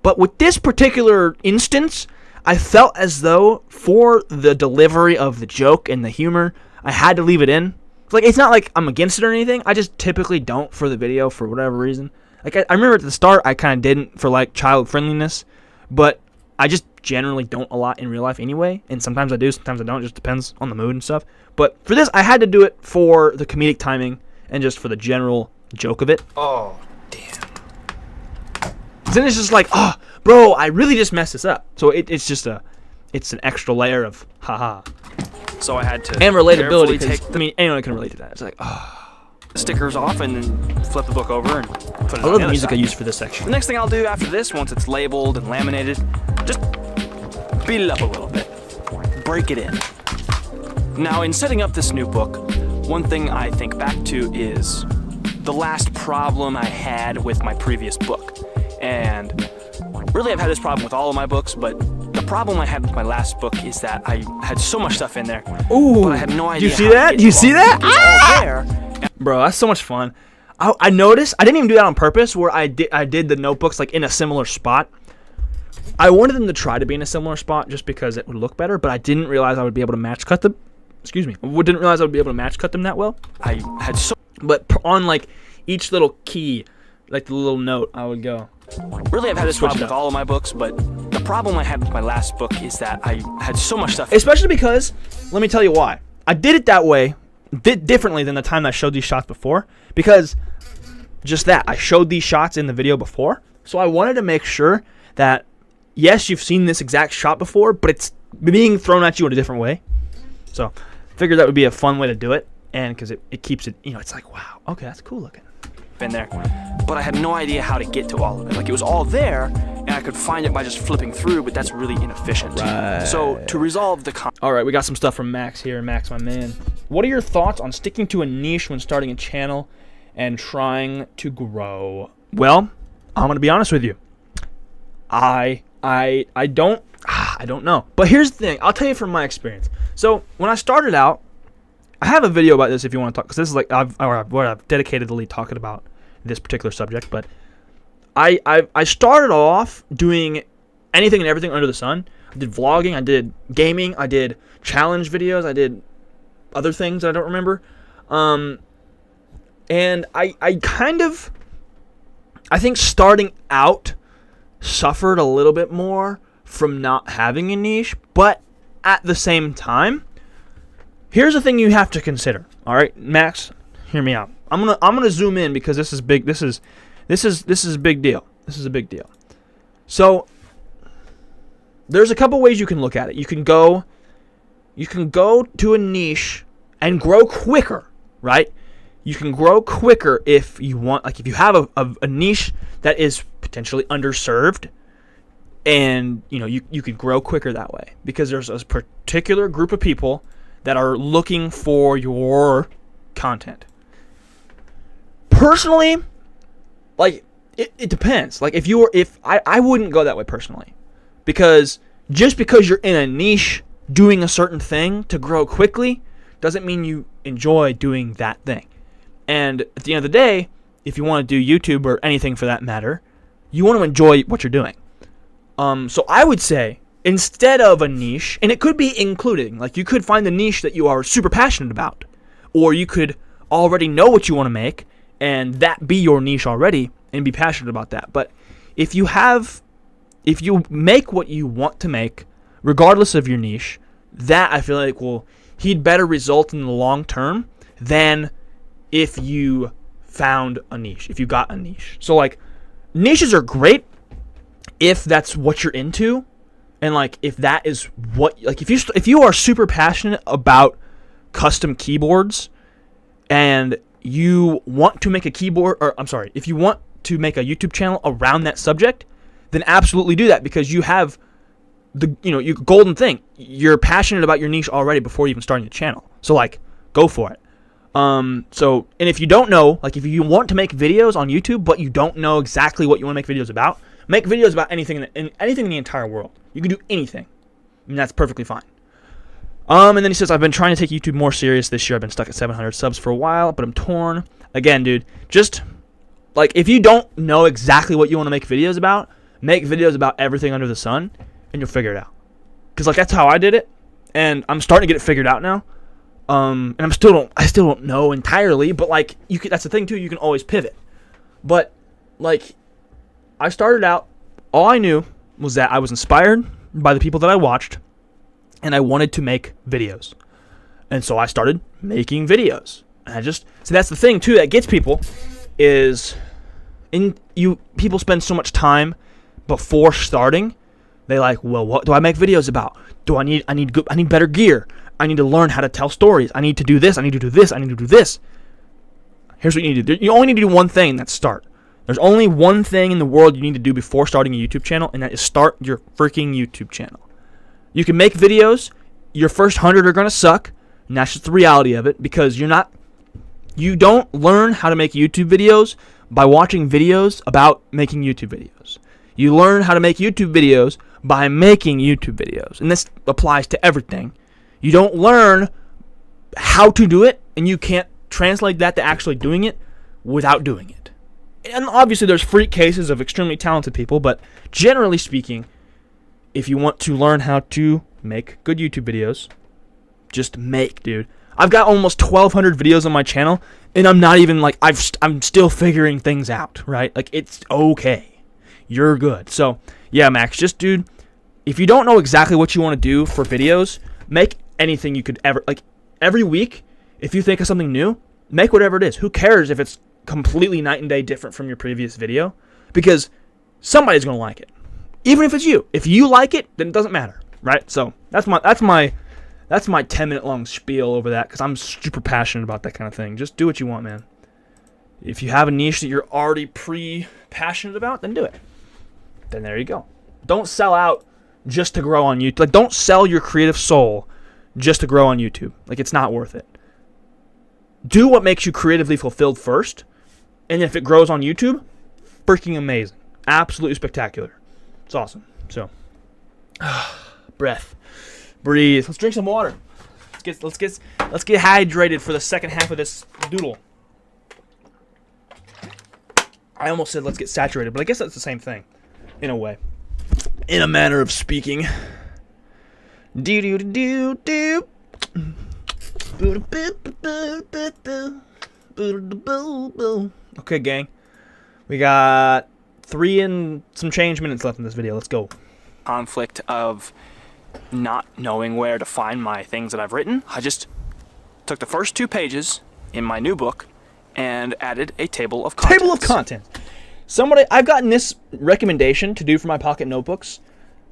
But with this particular instance, I felt as though for the delivery of the joke and the humor, I had to leave it in. Like, it's not like I'm against it or anything. I just typically don't for the video for whatever reason. Like, I remember at the start, I kind of didn't for, like, child friendliness. But I just generally don't a lot in real life anyway. And sometimes I do, sometimes I don't. It just depends on the mood and stuff. But for this, I had to do it for the comedic timing and just for the general joke of it. Oh, damn. Then it's just like, oh, bro, I really just messed this up. So it's just it's an extra layer of haha. So I had to and relatability. I mean, anyone can relate to that. It's like, oh. Stickers off and then flip the book over and put it on the other side. I love the music I use for this section. The next thing I'll do after this, once it's labeled and laminated, just beat it up a little bit. Break it in. Now, in setting up this new book, one thing I think back to is the last problem I had with my previous book. And really, I've had this problem with all of my books, but the problem I had with my last book is that I had so much stuff in there. Ooh, but I had no idea. Do you see that? Do you see that? It's all there. Bro, that's so much fun. I noticed, I didn't even do that on purpose, where I did the notebooks like in a similar spot. I wanted them to try to be in a similar spot just because it would look better, but I didn't realize I would be able to match cut them. Excuse me. I didn't realize I would be able to match cut them that well. I had so... But on like each little key, like the little note, I would go. Really, I've had this Switch problem it with up. all of my books, but the problem I had with my last book is that I had so much stuff. Especially because, let me tell you why. I did it that way, differently than the time I showed these shots before, because just that, I showed these shots in the video before, so I wanted to make sure that, yes, you've seen this exact shot before, but it's being thrown at you in a different way. So, I figured that would be a fun way to do it, and because it keeps it, you know, it's like, wow, okay, that's cool looking. In there, but I had no idea how to get to all of it. Like, it was all there, and I could find it by just flipping through, but that's really inefficient. Right. So, to resolve the All right, we got some stuff from Max here. Max, my man. What are your thoughts on sticking to a niche when starting a channel and trying to grow? Well, I'm gonna be honest with you. I don't know. But here's the thing. I'll tell you from my experience. So when I started out, I have a video about this if you want to talk, because this is like I've dedicatedly talking about this particular subject. But I started off doing anything and everything under the sun. I did vlogging, I did gaming, I did challenge videos, I did other things that I don't remember. And I think starting out suffered a little bit more from not having a niche, but at the same time, here's the thing you have to consider. All right, Max, hear me out. I'm gonna zoom in because this is big. This is a big deal. This is a big deal. So there's a couple ways you can look at it. You can go to a niche and grow quicker, right? You can grow quicker if you want, like if you have a niche that is potentially underserved, and you could grow quicker that way because there's a particular group of people that are looking for your content. Personally, like it depends. Like I wouldn't go that way personally, because just because you're in a niche doing a certain thing to grow quickly doesn't mean you enjoy doing that thing. And at the end of the day, if you want to do YouTube or anything for that matter, you want to enjoy what you're doing. So I would say, instead of a niche, and it could be including, like you could find the niche that you are super passionate about, or you could already know what you want to make, and that be your niche already, and be passionate about that. But if you make what you want to make, regardless of your niche, that I feel like will heed better result in the long term than if you found a niche, if you got a niche. So like, niches are great if that's what you're into, and like if that is what, like if you are super passionate about custom keyboards and you want to make if you want to make a YouTube channel around that subject, then absolutely do that, because you have you golden thing. You're passionate about your niche already before even starting the channel. So like, go for it. And if you don't know, like if you want to make videos on YouTube but you don't know exactly what you want to make videos about anything in the entire world. You can do anything, and that's perfectly fine. And then he says, I've been trying to take YouTube more serious this year. I've been stuck at 700 subs for a while, but I'm torn. Again, dude, just like if you don't know exactly what you want to make videos about everything under the sun, and you'll figure it out. Because like that's how I did it, and I'm starting to get it figured out now. And I still don't know entirely, but like that's the thing too. You can always pivot. But like, I started out, all I knew was that I was inspired by the people that I watched, and I wanted to make videos. And so I started making videos. And so that's the thing too that gets people is people spend so much time before starting. They like, well, what do I make videos about? I need better gear. I need to learn how to tell stories. I need to do this. I need to do this. I need to do this. Here's what you need to do. You only need to do one thing, and that's start. There's only one thing in the world you need to do before starting a YouTube channel, and that is start your freaking YouTube channel. You can make videos. Your first 100 are going to suck, and that's just the reality of it, because you don't learn how to make YouTube videos by watching videos about making YouTube videos. You learn how to make YouTube videos by making YouTube videos, and this applies to everything. You don't learn how to do it, and you can't translate that to actually doing it without doing it. And obviously there's freak cases of extremely talented people, but generally speaking, if you want to learn how to make good YouTube videos, just make, dude. I've got almost 1,200 videos on my channel, and I'm not even like, I'm still figuring things out, right? Like, it's okay. You're good. So, yeah, Max, just, dude, if you don't know exactly what you want to do for videos, make anything you could ever, like, every week, if you think of something new, make whatever it is. Who cares if it's completely night and day different from your previous video? Because somebody's going to like it. Even if it's you. If you like it, then it doesn't matter, right? So, that's my 10-minute long spiel over that, because I'm super passionate about that kind of thing. Just do what you want, man. If you have a niche that you're already passionate about, then do it. Then there you go. Don't sell out just to grow on YouTube. Like, don't sell your creative soul just to grow on YouTube. Like, it's not worth it. Do what makes you creatively fulfilled first, and if it grows on YouTube, freaking amazing. Absolutely spectacular. It's awesome. So, breath. Breathe. Let's drink some water. Let's get hydrated for the second half of this doodle. I almost said let's get saturated, but I guess that's the same thing, in a way, in a manner of speaking. Do do do do do. Okay, gang. We got 3 and some change minutes left in this video. Let's go. Conflict of not knowing where to find my things that I've written. I just took the first 2 pages in my new book and added a table of contents. Table of contents. I've gotten this recommendation to do for my pocket notebooks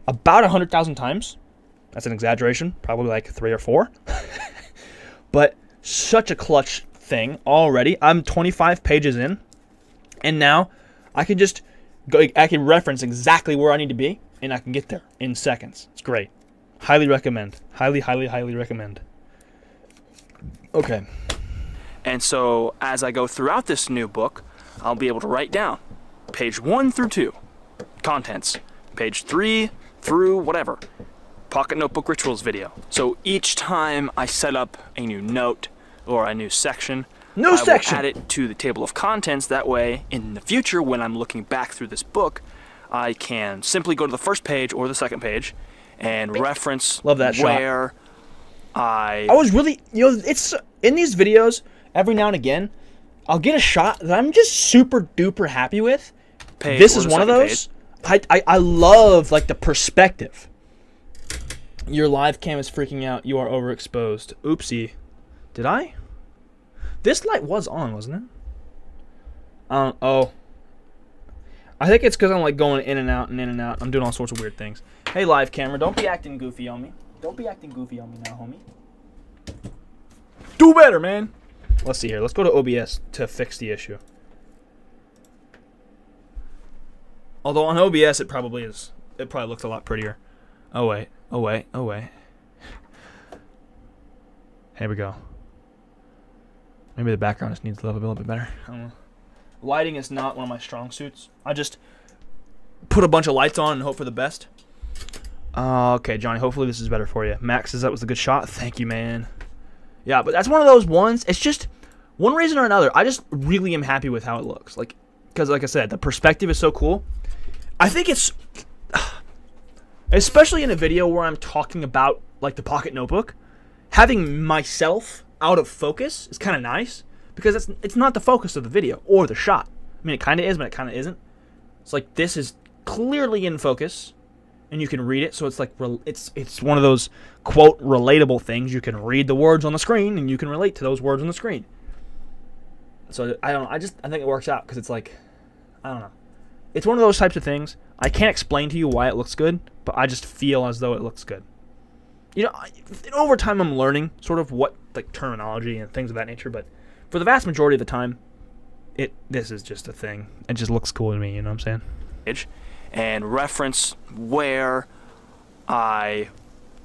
about 100,000 times. That's an exaggeration, probably like 3 or 4. But such a clutch thing already. I'm 25 pages in, and now I can just go. I can reference exactly where I need to be, and I can get there in seconds. It's great. Highly recommend. Highly, highly, highly recommend. Okay. And so as I go throughout this new book, I'll be able to write down page 1 through 2, contents, page 3 through whatever, Pocket Notebook Rituals video. So each time I set up a new note or a new section, I will add it to the table of contents. That way, in the future, when I'm looking back through this book, I can simply go to the first page or the second page and reference where I was really, it's in these videos, every now and again, I'll get a shot that I'm just super duper happy with. This is one of those. I love, like, the perspective. Your live cam is freaking out. You are overexposed. Oopsie. Did I? This light was on, wasn't it? Oh. I think it's because I'm, like, going in and out and in and out. I'm doing all sorts of weird things. Hey, live camera, don't be acting goofy on me. Don't be acting goofy on me now, homie. Do better, man. Let's see here. Let's go to OBS to fix the issue. Although on OBS it probably is. It probably looks a lot prettier. Oh wait. Oh wait. Oh wait. Here we go. Maybe the background just needs to look a little bit better. I don't know. Lighting is not one of my strong suits. I just put a bunch of lights on and hope for the best. Okay, Johnny, hopefully this is better for you. Max says that was a good shot. Thank you, man. Yeah, but that's one of those ones. It's just one reason or another. I just really am happy with how it looks. Like, because like I said, the perspective is so cool. I think it's, especially in a video where I'm talking about, like, the Pocket Notebook, having myself out of focus is kind of nice, because it's not the focus of the video or the shot. I mean, it kind of is, but it kind of isn't. It's like this is clearly in focus, and you can read it, so it's like it's one of those, quote, relatable things. You can read the words on the screen, and you can relate to those words on the screen. So I don't know. I think it works out, because it's like, I don't know. It's one of those types of things. I can't explain to you why it looks good, but I just feel as though it looks good. You know, over time I'm learning sort of what, like, terminology and things of that nature, but for the vast majority of the time, this is just a thing. It just looks cool to me, you know what I'm saying? And reference where I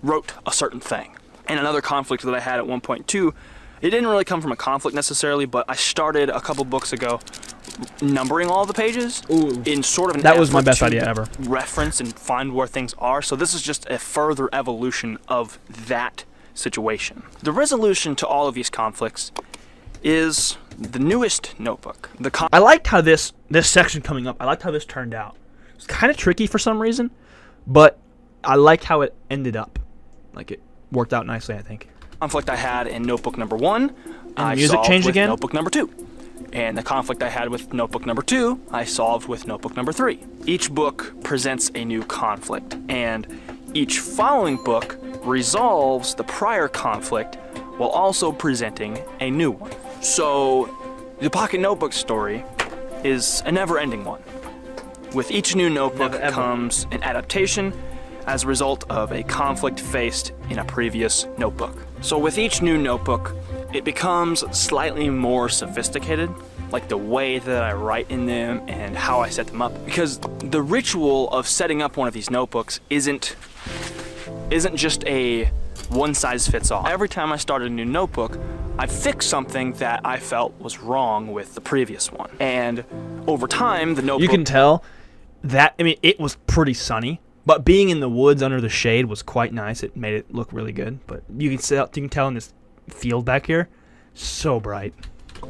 wrote a certain thing. And another conflict that I had at one point too, it didn't really come from a conflict necessarily, but I started a couple books ago numbering all the pages. Ooh, in sort of an that was my best idea ever. Reference and find where things are. So this is just a further evolution of that situation. The resolution to all of these conflicts is the newest notebook. I liked how this section coming up, I liked how this turned out. It's kind of tricky for some reason, but I liked how it ended up. Like, it worked out nicely, I think. Conflict I had in notebook number 1, and the music changed again? Notebook number 2. And the conflict I had with notebook number 2, I solved with notebook number 3. Each book presents a new conflict, and each following book resolves the prior conflict while also presenting a new one. So, the Pocket Notebook story is a never-ending one. With each new notebook comes an adaptation as a result of a conflict faced in a previous notebook. So with each new notebook, it becomes slightly more sophisticated, like the way that I write in them and how I set them up. Because the ritual of setting up one of these notebooks isn't just a one-size-fits-all. Every time I start a new notebook, I fix something that I felt was wrong with the previous one. And over time, the notebook... You can tell that, I mean, it was pretty sunny, but being in the woods under the shade was quite nice. It made it look really good. But you can tell in this field back here, so bright.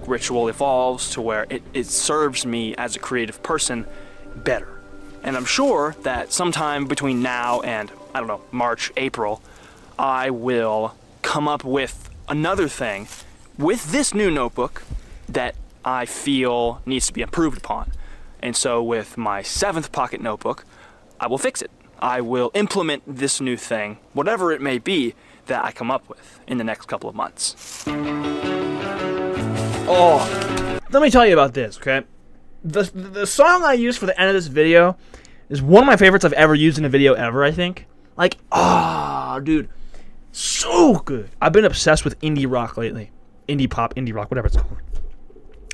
Ritual evolves to where it serves me as a creative person better. And I'm sure that sometime between now and, I don't know, March, April, I will come up with another thing with this new notebook that I feel needs to be improved upon. And so with my 7th pocket notebook, I will fix it. I will implement this new thing, whatever it may be, that I come up with in the next couple of months. Oh, let me tell you about this, okay? The song I used for the end of this video is one of my favorites I've ever used in a video ever, I think. Like, dude, so good. I've been obsessed with indie rock lately. Indie pop, indie rock, whatever it's called.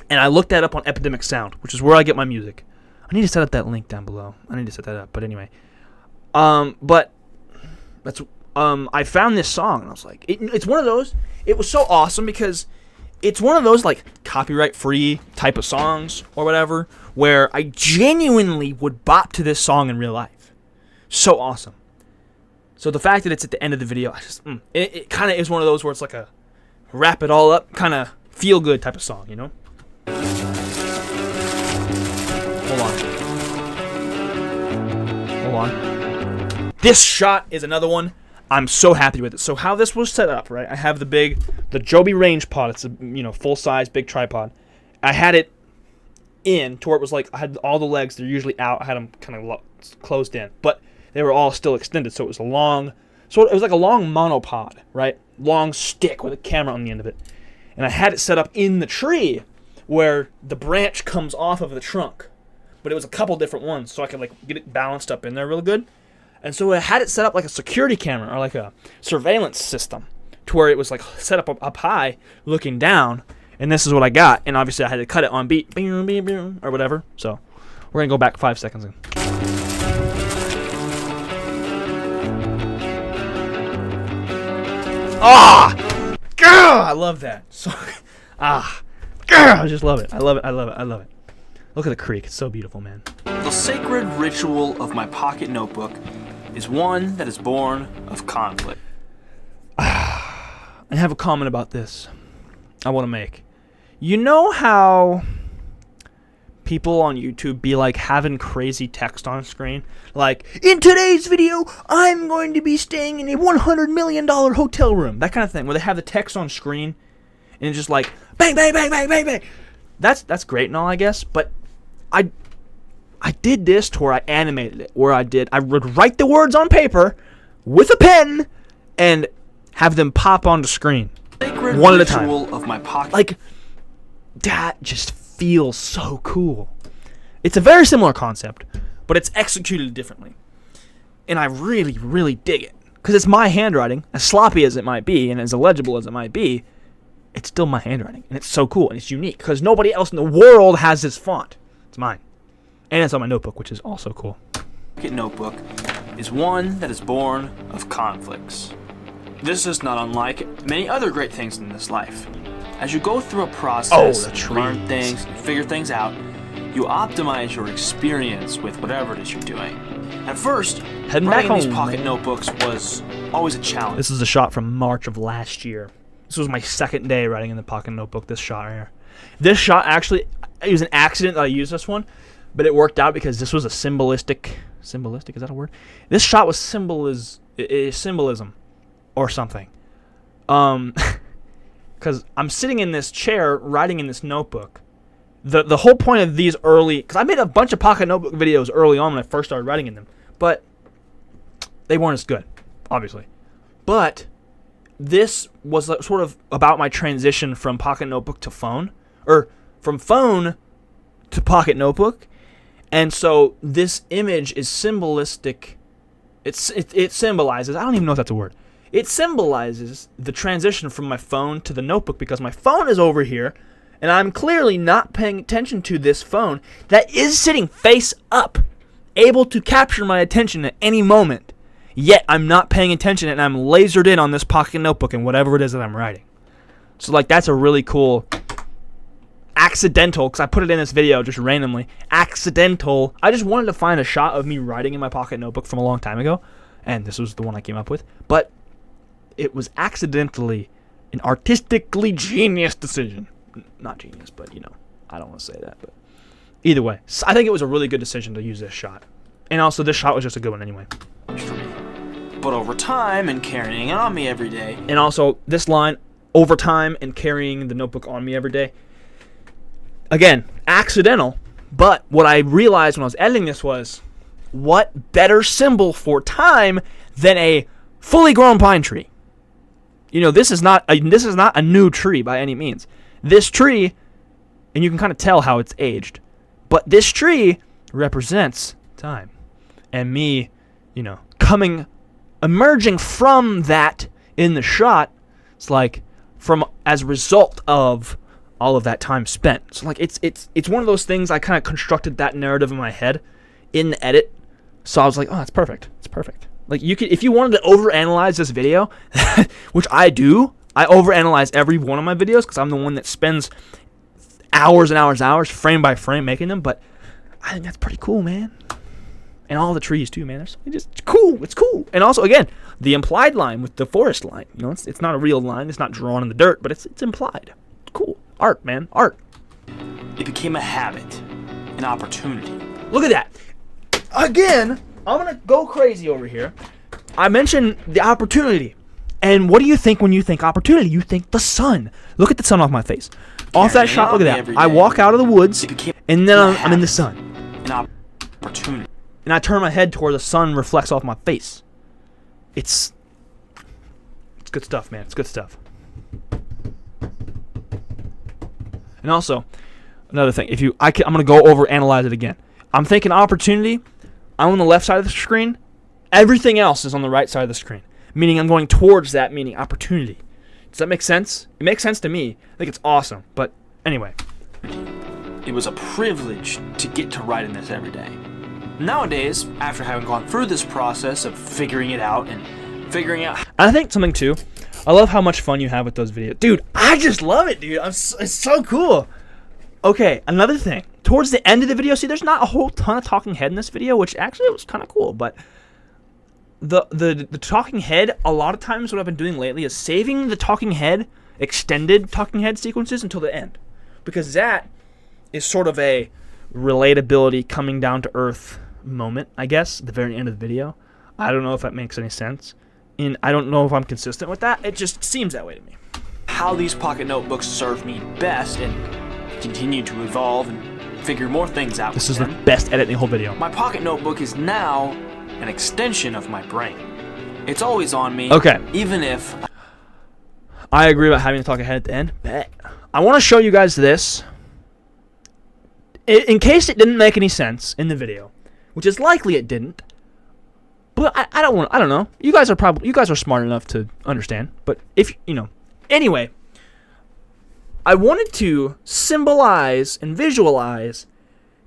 And I looked that up on Epidemic Sound, which is where I get my music. I need to set up that link down below. I need to set that up, but anyway. But that's I found this song and I was like, it's one of those. It was so awesome because it's one of those like copyright free type of songs or whatever where I genuinely would bop to this song in real life. So awesome. So the fact that it's at the end of the video, I just it kind of is one of those where it's like a wrap it all up kind of feel good type of song, you know? Hold on. This shot is another one. I'm so happy with it. So how this was set up, right? I have the Joby range pod. It's a full size big tripod. I had it in to where it was like I had all the legs. They're usually out. I had them kind of closed in, but they were all still extended. So it was it was like a long monopod, right? Long stick with a camera on the end of it, and I had it set up in the tree where the branch comes off of the trunk, but it was a couple different ones, so I could like get it balanced up in there really good. And so I had it set up like a security camera or like a surveillance system to where it was like set up high looking down. And this is what I got. And obviously I had to cut it on beat or whatever. So we're going to go back 5 seconds. I love that. So, I just love it. I love it. Look at the creek. It's so beautiful, man. The sacred ritual of my pocket notebook is one that is born of conflict. I have a comment about this I want to make. You know how people on YouTube be like having crazy text on screen? Like, in today's video, I'm going to be staying in a $100 million hotel room. That kind of thing, where they have the text on screen and it's just like, bang, bang, bang, bang, bang, bang. That's great and all, I guess, but I did this to where I animated it, where I would write the words on paper with a pen and have them pop onto screen one at a time. Of my pocket. Like, that just feels so cool. It's a very similar concept, but it's executed differently. And I really, really dig it. Because it's my handwriting, as sloppy as it might be, and as illegible as it might be, it's still my handwriting. And it's so cool, and it's unique, because nobody else in the world has this font. It's mine. And it's on my notebook, which is also cool. Pocket notebook is one that is born of conflicts. This is not unlike many other great things in this life. As you go through a process, you learn things, you figure things out, you optimize your experience with whatever it is you're doing. At first, heading back home, these pocket notebooks was always a challenge. This is a shot from March of last year. This was my second day writing in the pocket notebook, this shot right here. This shot actually, it was an accident that I used this one, but it worked out because this was a symbolistic, is that a word? This shot was symbolism or something. Because I'm sitting in this chair writing in this notebook. The whole point of these early, because I made a bunch of pocket notebook videos early on when I first started writing in them, but they weren't as good, obviously. But this was sort of about my transition from pocket notebook to phone, or from phone to pocket notebook. And so this image is symbolistic. It symbolizes, I don't even know if that's a word. It symbolizes the transition from my phone to the notebook, because my phone is over here, and I'm clearly not paying attention to this phone that is sitting face up, able to capture my attention at any moment. Yet I'm not paying attention, and I'm lasered in on this pocket notebook and whatever it is that I'm writing. So like, that's a really cool accidental, because I put it in this video just randomly, accidental. I just wanted to find a shot of me writing in my pocket notebook from a long time ago, and this was the one I came up with. But it was accidentally an artistically genius decision. Not genius, but you know, I don't want to say that. But either way, I think it was a really good decision to use this shot. And also, this shot was just a good one anyway. But over time and carrying it on me every day. And also, this line, over time and carrying the notebook on me every day. Again, accidental, but what I realized when I was editing this was, what better symbol for time than a fully grown pine tree? You know, this is not a new tree by any means. This tree, and you can kind of tell how it's aged, but this tree represents time. And me, you know, emerging from that in the shot, it's like as a result of all of that time spent. So like, it's one of those things, I kind of constructed that narrative in my head in the edit. So I was like, oh, that's perfect. It's perfect. Like, you could, if you wanted to overanalyze this video, which I do, I overanalyze every one of my videos because I'm the one that spends hours and hours, frame by frame making them. But I think that's pretty cool, man. And all the trees too, man. It's just cool. It's cool. And also, again, the implied line with the forest line. You know, it's not a real line. It's not drawn in the dirt, but it's implied. It's cool. Art, man. Art. It became a habit, an opportunity. Look at that. Again, I'm going to go crazy over here. I mentioned the opportunity. And what do you think when you think opportunity? You think the sun. Look at the sun off my face. Off that shot, look at that. I walk out of the woods, and then I'm in the sun. An opportunity. And I turn my head to where the sun reflects off my face. It's good stuff, man. It's good stuff. And also, another thing, I'm going to go over analyze it again. I'm thinking opportunity. I'm on the left side of the screen. Everything else is on the right side of the screen. Meaning I'm going towards that, meaning opportunity. Does that make sense? It makes sense to me. I think it's awesome. But anyway. It was a privilege to get to write in this every day. Nowadays, after having gone through this process of figuring it out and figuring out... I think something too, I love how much fun you have with those videos. Dude, I just love it, dude. It's so cool. Okay, another thing. Towards the end of the video, see, there's not a whole ton of talking head in this video, which actually was kind of cool, but... The talking head, a lot of times what I've been doing lately is saving the talking head, extended talking head sequences until the end. Because that is sort of a relatability, coming down to earth moment, I guess, at the very end of the video. I don't know if that makes any sense. And I don't know if I'm consistent with that. It just seems that way to me. How these pocket notebooks serve me best and continue to evolve and figure more things out. This is the best edit in the whole video. My pocket notebook is now an extension of my brain. It's always on me. Okay. Even if... I agree about having to talk ahead at the end. Bet. I want to show you guys this. In case it didn't make any sense in the video, which is likely it didn't. But I don't know. You guys are smart enough to understand. But if you know. Anyway, I wanted to symbolize and visualize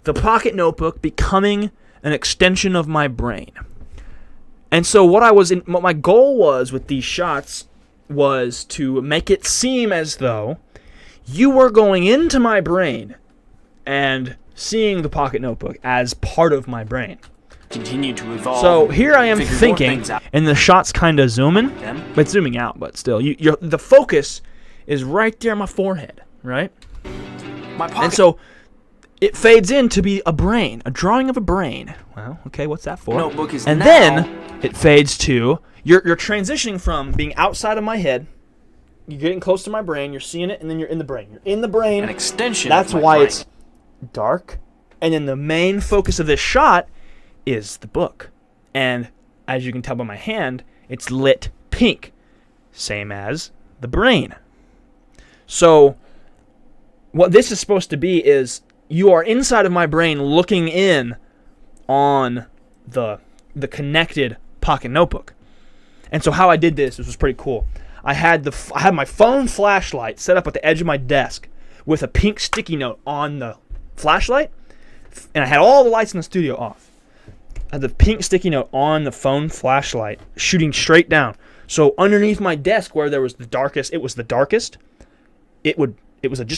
the pocket notebook becoming an extension of my brain. And so what my goal was with these shots was to make it seem as though you were going into my brain and seeing the pocket notebook as part of my brain. continue to evolve. So here I am figure more thinking, things out. and the shot's kind of zooming, but it's zooming out, but still. The focus is right there on my forehead, right? My pocket. And so it fades in to be a brain, a drawing of a brain. Well, okay, what's that for? Notebook is and now then it fades to, you're transitioning from being outside of my head, you're getting close to my brain, you're seeing it, and then you're in the brain. You're in the brain. an extension. That's of my why brain. it's dark. And then the main focus of this shot is the book. And as you can tell by my hand, it's lit pink. Same as the brain. So what this is supposed to be is you are inside of my brain looking in on the connected pocket notebook. And so how I did this was pretty cool. I had my phone flashlight set up at the edge of my desk with a pink sticky note on the flashlight, and I had all the lights in the studio off. I had the pink sticky note on the phone flashlight shooting straight down. So underneath my desk where there was the darkest, it was just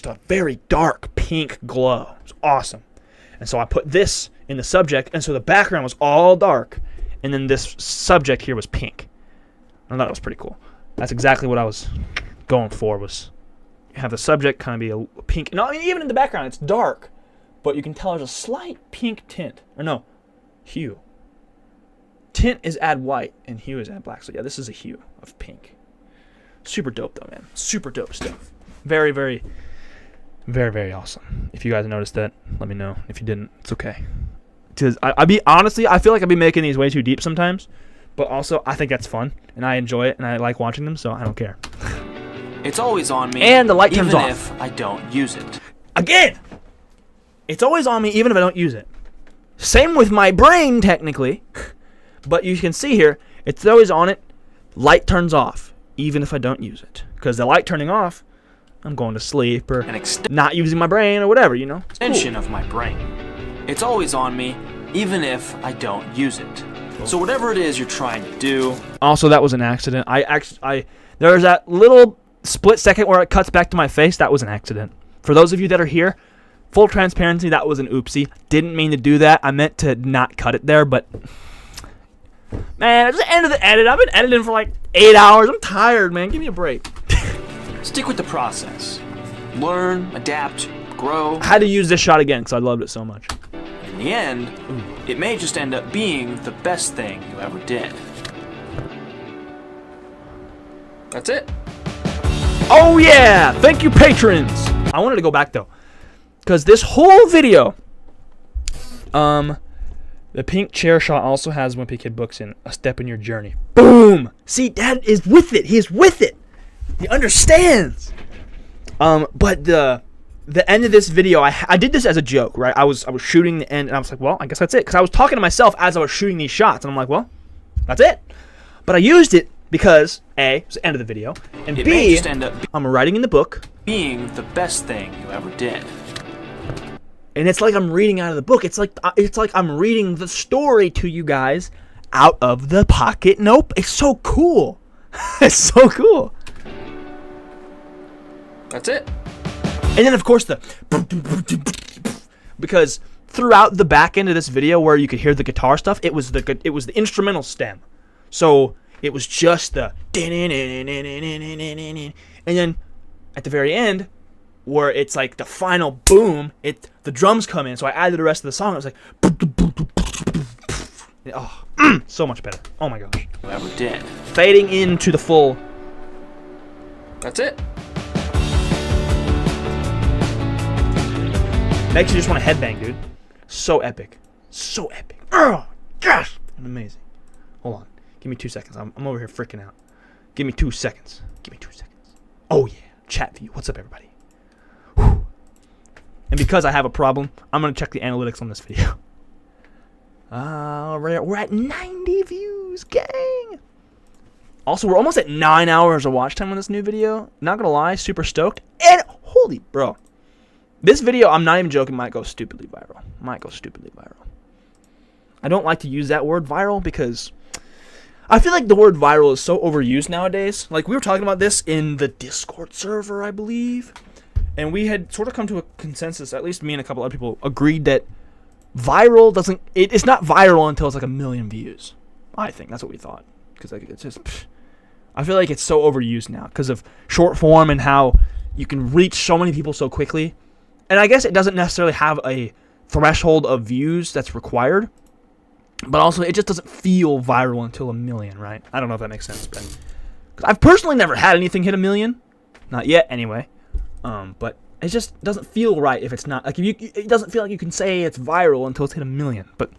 a very dark pink glow. It was awesome. And so I put this in the subject, and so the background was all dark, and then this subject here was pink. I thought it was pretty cool. That's exactly what I was going for, was have the subject kind of be a pink. No, I mean, even in the background, it's dark, but you can tell there's a slight pink tint. Or no, hue. Tint is add white, and hue is add black. So yeah, this is a hue of pink. Super dope, though, man. Super dope stuff. Very, very, very, very awesome. If you guys noticed that, let me know. If you didn't, it's okay. Because honestly, I feel like I'd be making these way too deep sometimes. But also, I think that's fun, and I enjoy it, and I like watching them, so I don't care. It's always on me. And the light turns off. Even if I don't use it. Again! It's always on me, even if I don't use it. Same with my brain, technically. But you can see here, it's always on it. Light turns off, even if I don't use it. Because the light turning off, I'm going to sleep, or not using my brain, or whatever, you know? Extension of my brain. It's always on me, even if I don't use it. So whatever it is you're trying to do. Also, that was an accident. There was that little split second where it cuts back to my face. That was an accident. For those of you that are here, full transparency, that was an oopsie. Didn't mean to do that. I meant to not cut it there, but man, it's the end of the edit. I've been editing for like 8 hours. I'm tired, man. Give me a break. Stick with the process. Learn, adapt, grow. I had to use this shot again because I loved it so much. In the end, it may just end up being the best thing you ever did. That's it. Oh yeah! Thank you, patrons! I wanted to go back though, because this whole video, the pink chair shot also has Wimpy Kid books in A Step in Your Journey. Boom! See, Dad is with it. He is with it. He understands. But the end of this video, I did this as a joke, right? I was shooting the end, and I was like, well, I guess that's it. Because I was talking to myself as I was shooting these shots, and I'm like, well, that's it. But I used it because, A, it was the end of the video, and B, I'm writing in the book. Being the best thing you ever did. And it's like I'm reading out of the book. It's like I'm reading the story to you guys out of the pocket notebook. It's so cool. It's so cool. That's it. And then, of course, because throughout the back end of this video where you could hear the guitar stuff, it was the instrumental stem. So it was just the, and then at the very end, where it's like the final boom, the drums come in. So I added the rest of the song. It was like, oh, so much better. Oh my gosh. Whoever did. Fading into the full. That's it. Makes you just want to headbang, dude. So epic. So epic. Oh, gosh. Amazing. Hold on. Give me 2 seconds. I'm over here freaking out. Give me 2 seconds. Give me 2 seconds. Oh, yeah. Chat view. What's up, everybody? Whew. And because I have a problem, I'm going to check the analytics on this video. We're at 90 views, gang. Also, we're almost at 9 hours of watch time on this new video. Not going to lie, super stoked. And holy, bro. This video, I'm not even joking, might go stupidly viral. Might go stupidly viral. I don't like to use that word viral because I feel like the word viral is so overused nowadays. Like, we were talking about this in the Discord server, I believe. And we had sort of come to a consensus, at least me and a couple other people, agreed that viral doesn't. It's not viral until it's like 1 million views. I think that's what we thought, because like it's just. I feel like it's so overused now because of short form and how you can reach so many people so quickly. And I guess it doesn't necessarily have a threshold of views that's required, but also it just doesn't feel viral until 1 million, right? I don't know if that makes sense, but cause I've personally never had anything hit 1 million, not yet anyway. But it just doesn't feel right if it's not like it doesn't feel like you can say it's viral until it's hit 1 million. But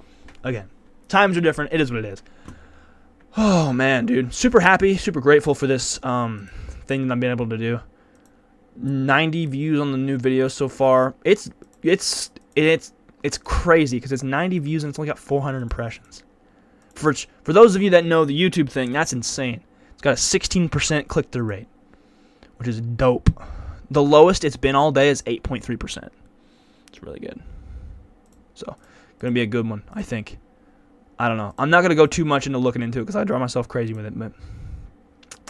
again, times are different. It is what it is. Oh man, dude, super happy, super grateful for this thing that I've been able to do. 90 views on the new video so far. It's crazy because it's 90 views and it's only got 400 impressions. For those of you that know the YouTube thing, that's insane. It's got a 16% click-through rate, which is dope. The lowest it's been all day is 8.3%. It's really good. So, gonna be a good one, I think. I don't know. I'm not going to go too much into looking into it because I drive myself crazy with it. But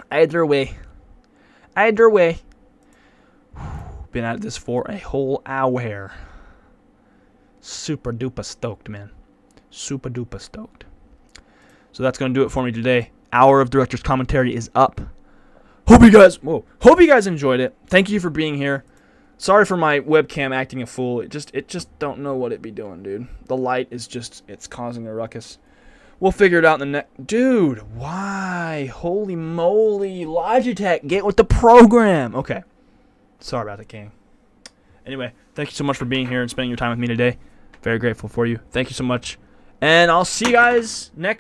either way. Been at this for a whole hour. Super duper stoked, man. Super duper stoked. So that's going to do it for me today. Hour of Director's Commentary is up. Hope you guys enjoyed it. Thank you for being here. Sorry for my webcam acting a fool. It just don't know what it be doing, dude. The light is just, it's causing a ruckus. We'll figure it out in the next... Dude, why? Holy moly. Logitech, get with the program. Okay. Sorry about that, King. Anyway, thank you so much for being here and spending your time with me today. Very grateful for you. Thank you so much. And I'll see you guys next